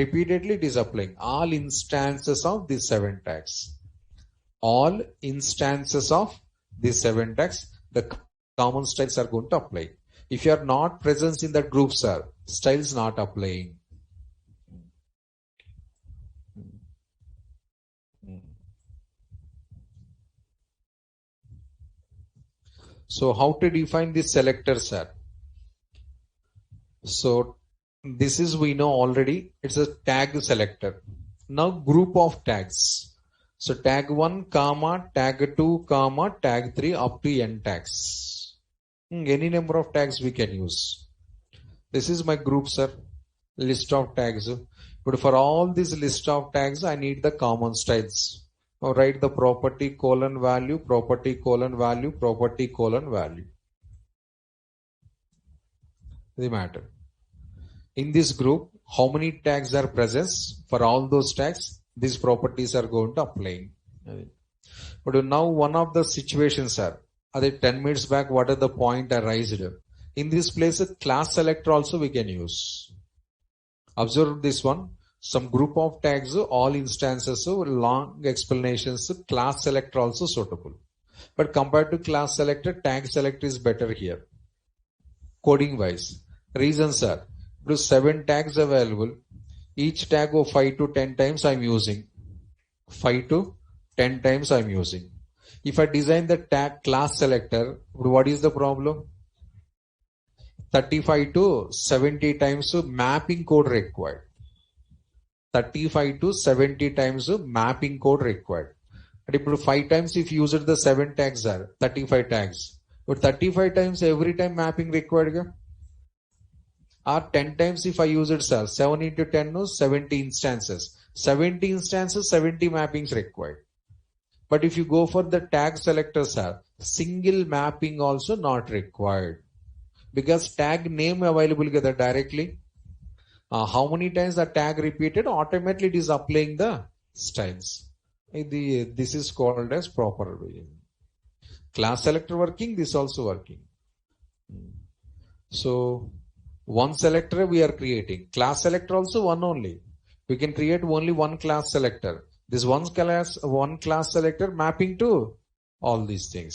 repeatedly it is applying. All instances of these 7 tags. All instances of these 7 tags, the common styles are going to apply. If you are not present in that group, sir, styles not applying. So how to define this selector, sir? So this is, we know already, it's a tag selector. Now group of tags. So tag 1, tag 2, tag 3 up to n tags. Any number of tags we can use. This is my group, sir. List of tags. But for all this list of tags, I need the common styles. Now write the property colon value, property colon value, property colon value. The matter. In this group, how many tags are present? For all those tags, these properties are going to apply. But now one of the situations are, 10 minutes back, what are the point I raised? In this place, a class selector also we can use. Observe this one. Some group of tags, all instances, long explanations, class selector also suitable. But compared to class selector, tag selector is better here. Coding wise. Reasons are, 7 tags available. Each tag of 5 to 10 times I'm using. 5 to 10 times I'm using. If I design the tag class selector, what is the problem? 35 to 70 times mapping code required. 35 to 70 times mapping code required. And ఇప్పుడు 5 times if used the 7 tags are 35 tags. But 35 times every time mapping required ga? Or 10 times if I use it sir, 7 into 10 no 70 instances. 70 instances, 70 mappings required. But if you go for the tag selector sir, single mapping also not required. Because tag name available kada directly. How many times the tag repeated, automatically it is applying the styles. This is called as proper way. Class selector working, this also working. So one selector we are creating. Class selector also one only. We can create only one class selector. This one class selector mapping to all these things.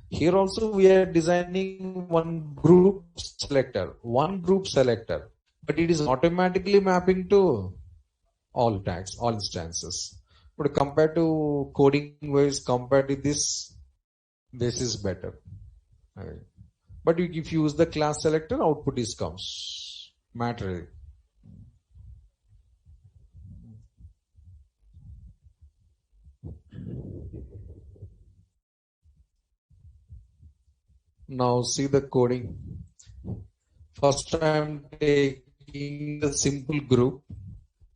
Here also we are designing one group selector, but it is automatically mapping to all tags, all instances. But compared to coding ways, compared to this is better. Okay. But if you use the class selector, output is comes. Matter. Now see the coding. First I am taking the simple group,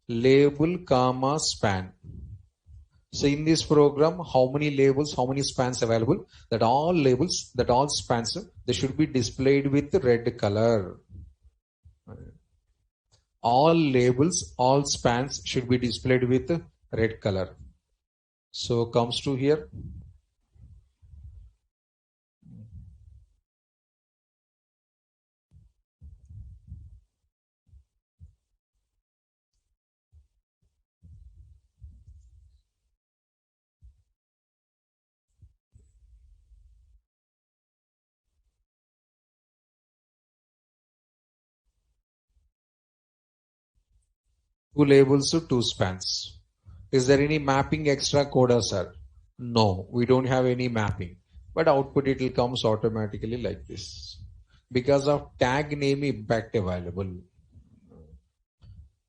label, comma, span. So in this program, how many labels, how many spans available? That all labels, that all spans, they should be displayed with red color. All labels, all spans should be displayed with red color. So comes to here. Two labels to two spans. Is there any mapping extra coda, sir? No, we don't have any mapping. But output it will comes automatically like this. Because of tag name impact available.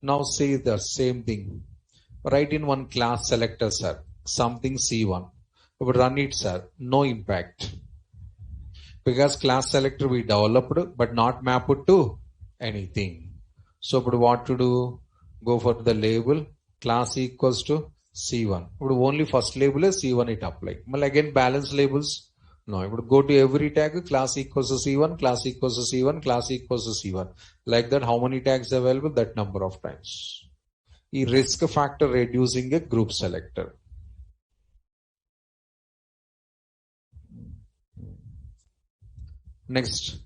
Now say the same thing. Write in one class selector, sir. Something C1. But run it, sir. No impact. Because class selector we developed but not mapped to anything. So but what to do? Go for the label class equals to C1. But only first label is C1 it apply. Well again balance labels. No, I would go to every tag class equals to C1, class equals to C1, class equals to C1. Like that, how many tags available? That number of times. E risk factor reducing a group selector. Next,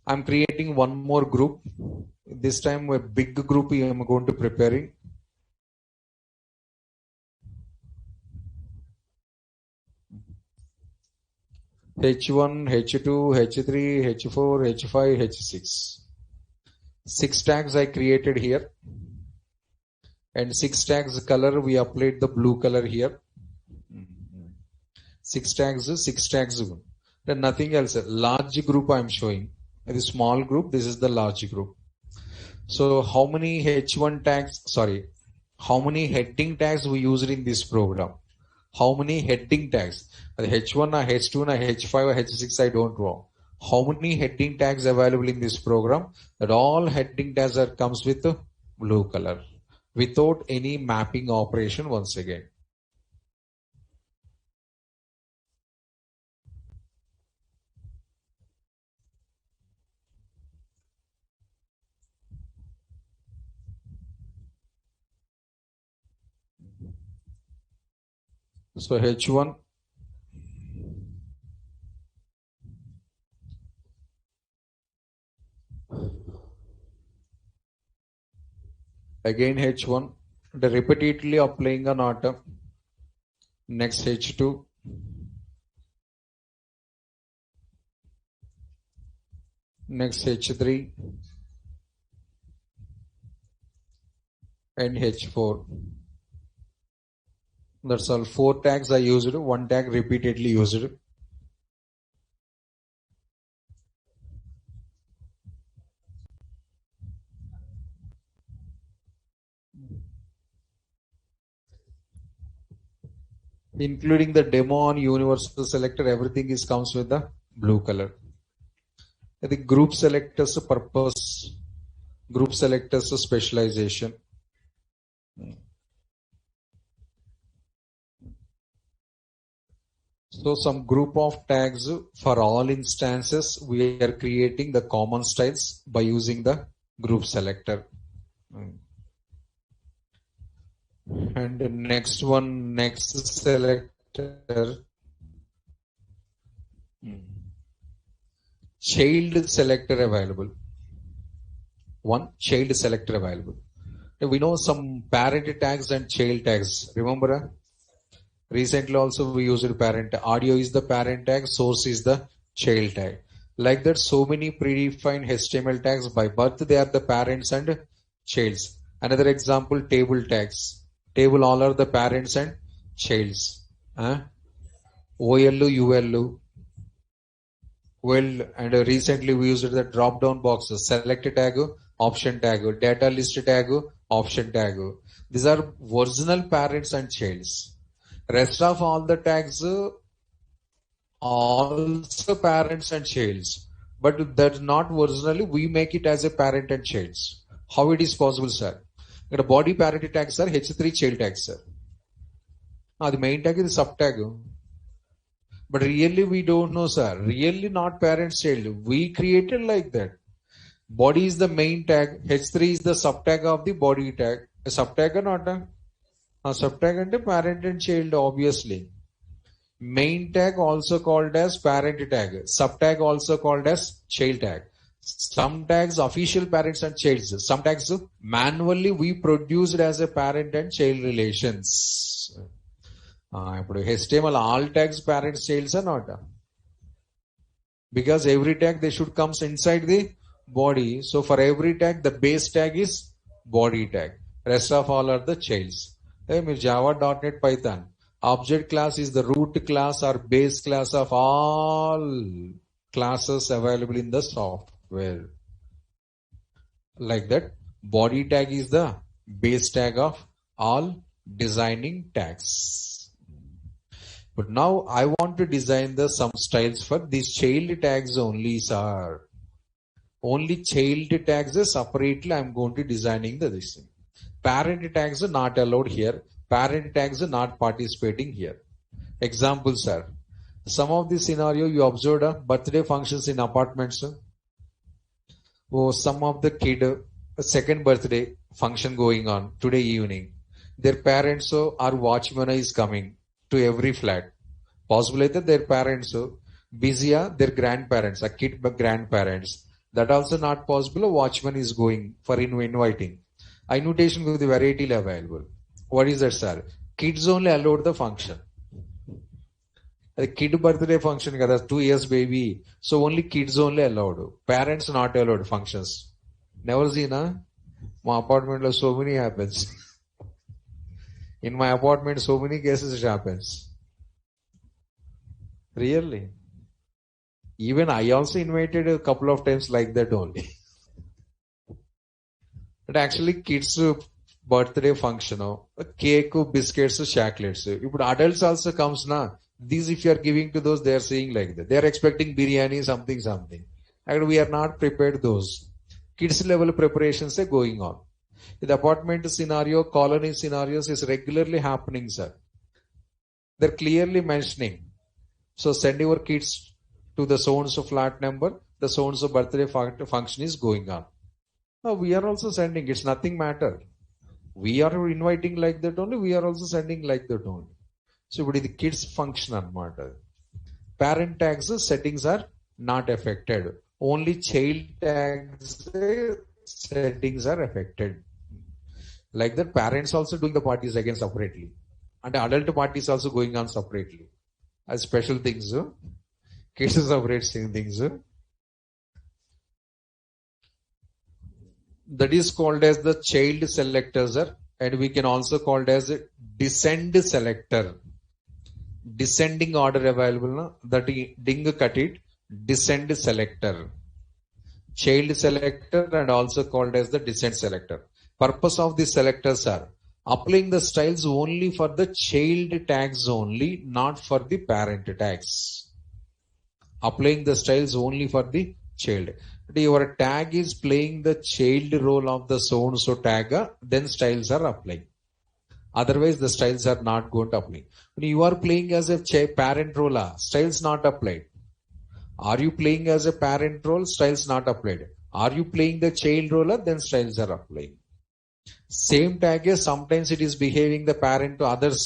I'm creating one more group. This time a big group I am going to preparing. H1, H2, H3, H4, H5, H6. 6 tags I created here. And 6 tags color, we applied the blue color here. 6 tags. Then nothing else. Large group I am showing. The small group, this is the large group. So how many H1 tags, how many heading tags we used in this program? How many heading tags? H1 or H2 or H5 or H6, I don't know. How many heading tags available in this program? That all heading tags are comes with blue color without any mapping operation once again. So H1, again H1, the repeatedly applying an autumn. Next H2, next H3 and H4. That's all. 4 tags I used, 1 tag repeatedly used. including the demo on universal selector, everything is comes with the blue color. The group selectors purpose, group selectors specialization. So some group of tags for all instances, we are creating the common styles by using the group selector. And the next one, next selector, child selector available. One child selector available. We know some parent tags and child tags. Remember? Recently also we used parent. Audio is the parent tag, source is the child tag. Like that, so many predefined HTML tags by birth, they are the parents and childs. Another example, table tags. Table all are the parents and childs. OLU, ULU. Well, and recently we used the drop down boxes, select tag, option tag, data list tag, option tag. These are original parents and childs. Rest of all the tags also parents and childs, but that's not originally, we make it as a parent and childs. How it is possible, sir? The body parent tags are H3 child tags, sir. The main tag is sub tag. But really we don't know, sir. Really not parents child. We created like that. Body is the main tag. H3 is the sub tag of the body tag. A sub tag or not? A sub tag and parent and child, obviously. Main tag also called as parent tag. Sub tag also called as child tag. Some tags official parents and childs. Some tags manually we produced as a parent and child relations. HTML all tags parents childs are not. Because every tag they should comes inside the body. So for every tag the base tag is body tag. Rest of all are the childs. Java.NET Python. Object class is the root class or base class of all classes available in the software. Like that, body tag is the base tag of all designing tags. But now I want to design the some styles for these child tags only, sir. Only child tags separately I am going to designing this thing. Parent tags are not allowed here. Parent tags are not participating here. Examples are, some of the scenario you observed birthday functions in apartments. Some of the kid, second birthday function going on today evening. Their parents or watchman is coming to every flat. Possibly their parents busy, their grandparents, a kid grandparents. That also not possible. A watchman is going for inviting. Invitation with the variety available. What is that, sir? Kids only allowed the function. The kid birthday function, 2 years baby. So only kids only allowed. Parents not allowed functions. Never seen, my apartment so many happens. In my apartment, so many cases it happens. Really? Even I also invited a couple of times like that only. But actually kids birthday function, cake, biscuits, chocolates. If adults also comes now, these if you are giving to those, they are saying like that. They are expecting biryani, something. And we are not prepared those. Kids level preparations are going on. The apartment scenario, colony scenarios is regularly happening, sir. They're clearly mentioning. So send your kids to the so-and-so flat number, the so-and-so birthday function is going on. Now we are also sending, it's nothing matter. We are inviting like that only, we are also sending like that only. So what is the kids function matter? Parent tags settings are not affected. Only child tags settings are affected. Like that, parents also doing the parties again separately. And the adult parties also going on separately. As special things, kids separate things. That is called as the child selector, sir, and we can also call it as a descend selector. Descending order available, na? That ding cut it, descend selector. Child selector and also called as the descend selector. Purpose of these selectors are Applying the styles only for the child tags only, not for the parent tags. Applying the styles only for the child. Your tag is playing the child role of the so-and-so tag, then styles are applying. Otherwise, the styles are not going to apply. When you are playing as a parent role, styles not applied. Are you playing as a parent role? Styles not applied. Are you playing the child role? Then styles are applied. Same tag is sometimes it is behaving the parent to others.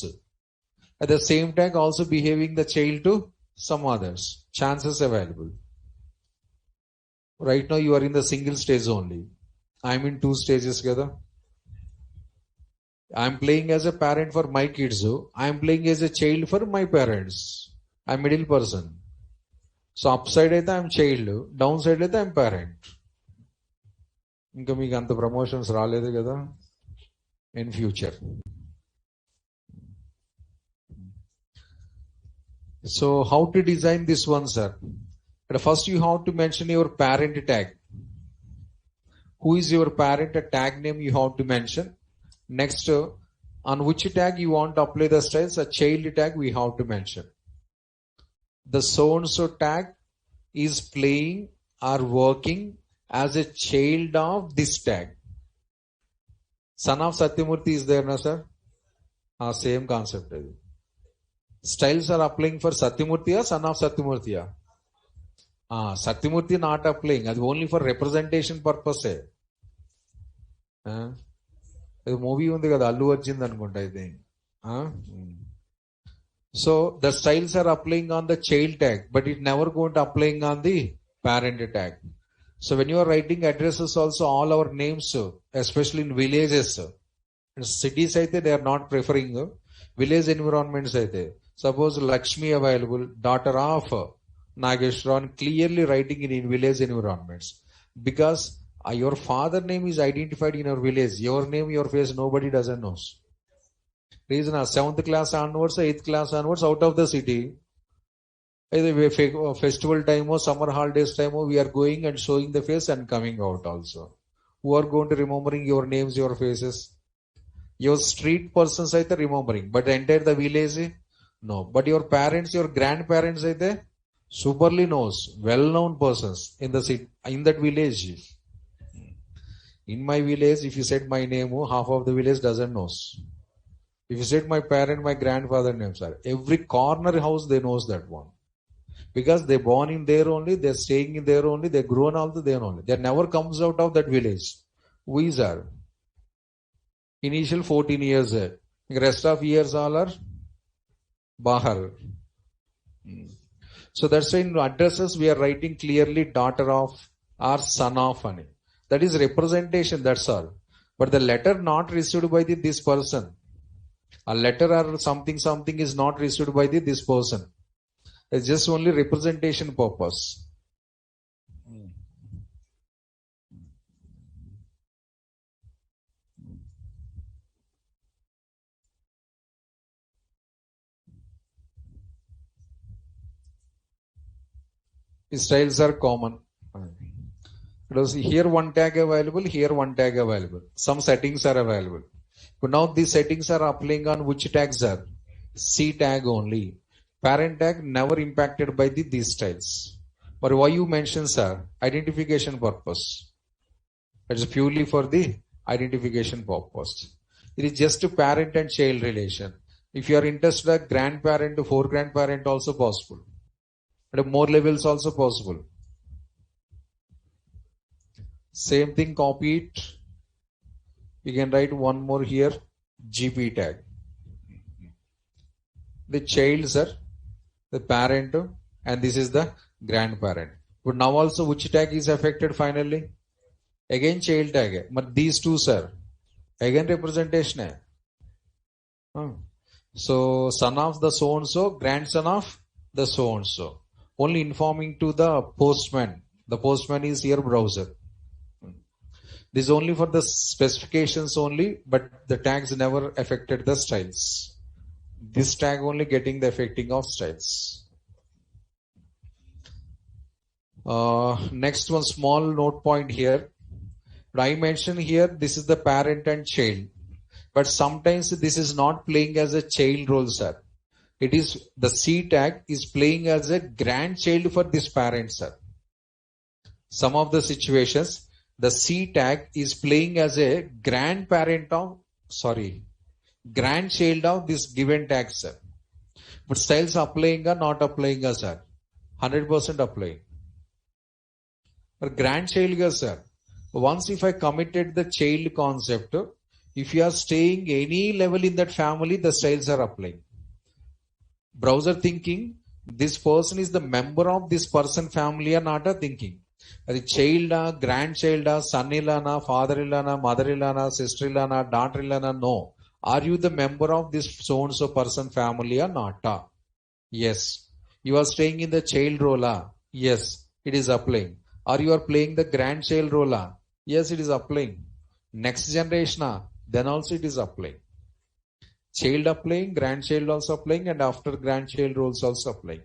At the same tag also behaving the child to some others. Chances available. Right now you are in the single stage only. I am in two stages together. I am playing as a parent for my kids. I am playing as a child for my parents. I am middle person. So upside అయితే I am child, downside అయితే I am parent. ఇంకా మీకు అంత promotions రాలేదు కదా in future. So how to design this one, sir? But first you have to mention your parent tag. Who is your parent? A tag name you have to mention. Next, on which tag you want to apply the styles? A child tag we have to mention. The so-and-so tag is playing or working as a child of this tag. Son of Satyamurthy is there, na sir? Same concept. Styles are applying for Satyamurthy or son of Satyamurthy? Satyamurthy not applying. That's only for representation purpose. Movie ఉంది కదా అల్లు అర్జున్ అనుకుంటా ఇది. So the styles are applying on the child tag, but it never going to applying on the parent tag. So when you are writing addresses also, all our names, especially in villages, cities అయితే they are not preferring village environments అయితే. Suppose Lakshmi available, daughter of Nageshwaran, clearly writing in village environments. Because your father name is identified in your village. Your name, your face, nobody doesn't know. Reason 7th class onwards, 8th class onwards, out of the city. Either festival time or summer holidays time, we are going and showing the face and coming out also. Who are going to remembering your names, your faces? Your street persons are remembering, but entire the village, no. But your parents, your grandparents are there, superly knows, well-known persons in the city, in that village. In my village, if you said my name, half of the village doesn't know. If you said my parent, my grandfather names are, every corner house they knows that one. Because they born in there only, they're staying in there only, they grown also there only. They never comes out of that village. We are initial 14 years. The rest of years all are Bahar. So that's why in addresses we are writing clearly daughter of or son of. That is representation, that's all. But the letter not received by this person. A letter or something is not received by this person. It's just only representation purpose. Styles are common. Because here one tag available, here one tag available. Some settings are available. But now these settings are applying on which tags are? C tag only. Parent tag never impacted by these styles. But why you mention, sir? Identification purpose. It is purely for the identification purpose. It is just a parent and child relation. If you are interested in grandparent to four grandparent also possible. But more levels also possible. Same thing, copy it. You can write one more here, GP tag. The child, sir, the parent, and this is the grandparent. But now also which tag is affected finally? Again child tag. But these two, sir, again representation. So son of the so-and-so, grandson of the so-and-so. Only informing to the postman. The postman is your browser. This is only for the specifications only, but the tags never affected the styles. This tag only getting the affecting of styles. Next one, small note point here. But I mentioned here, this is the parent and child. But sometimes this is not playing as a child role, sir. It is the C tag is playing as a grandchild for this parent, sir. Some of the situations, the C tag is playing as a grandchild of this given tag, sir. But styles applying or not applying, sir? 100% applying. But grandchild, sir. Once if I committed the child concept, if you are staying any level in that family, the styles are applying. Browser thinking, this person is the member of this person family or not a thinking. The child, grandchild, son-in-law, father-in-law, mother-in-law, sister-in-law, daughter-in-law, no. Are you the member of this so-and-so person family or not? Yes. You are staying in the child role. Yes, it is applying. Or you are playing the grandchild role. Yes, it is applying. Next generation, then also it is applying. Child applying, grandchild also applying, and after grandchild roles also applying.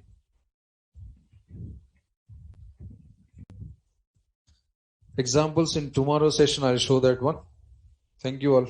Examples in tomorrow's session, I'll show that one. Thank you all.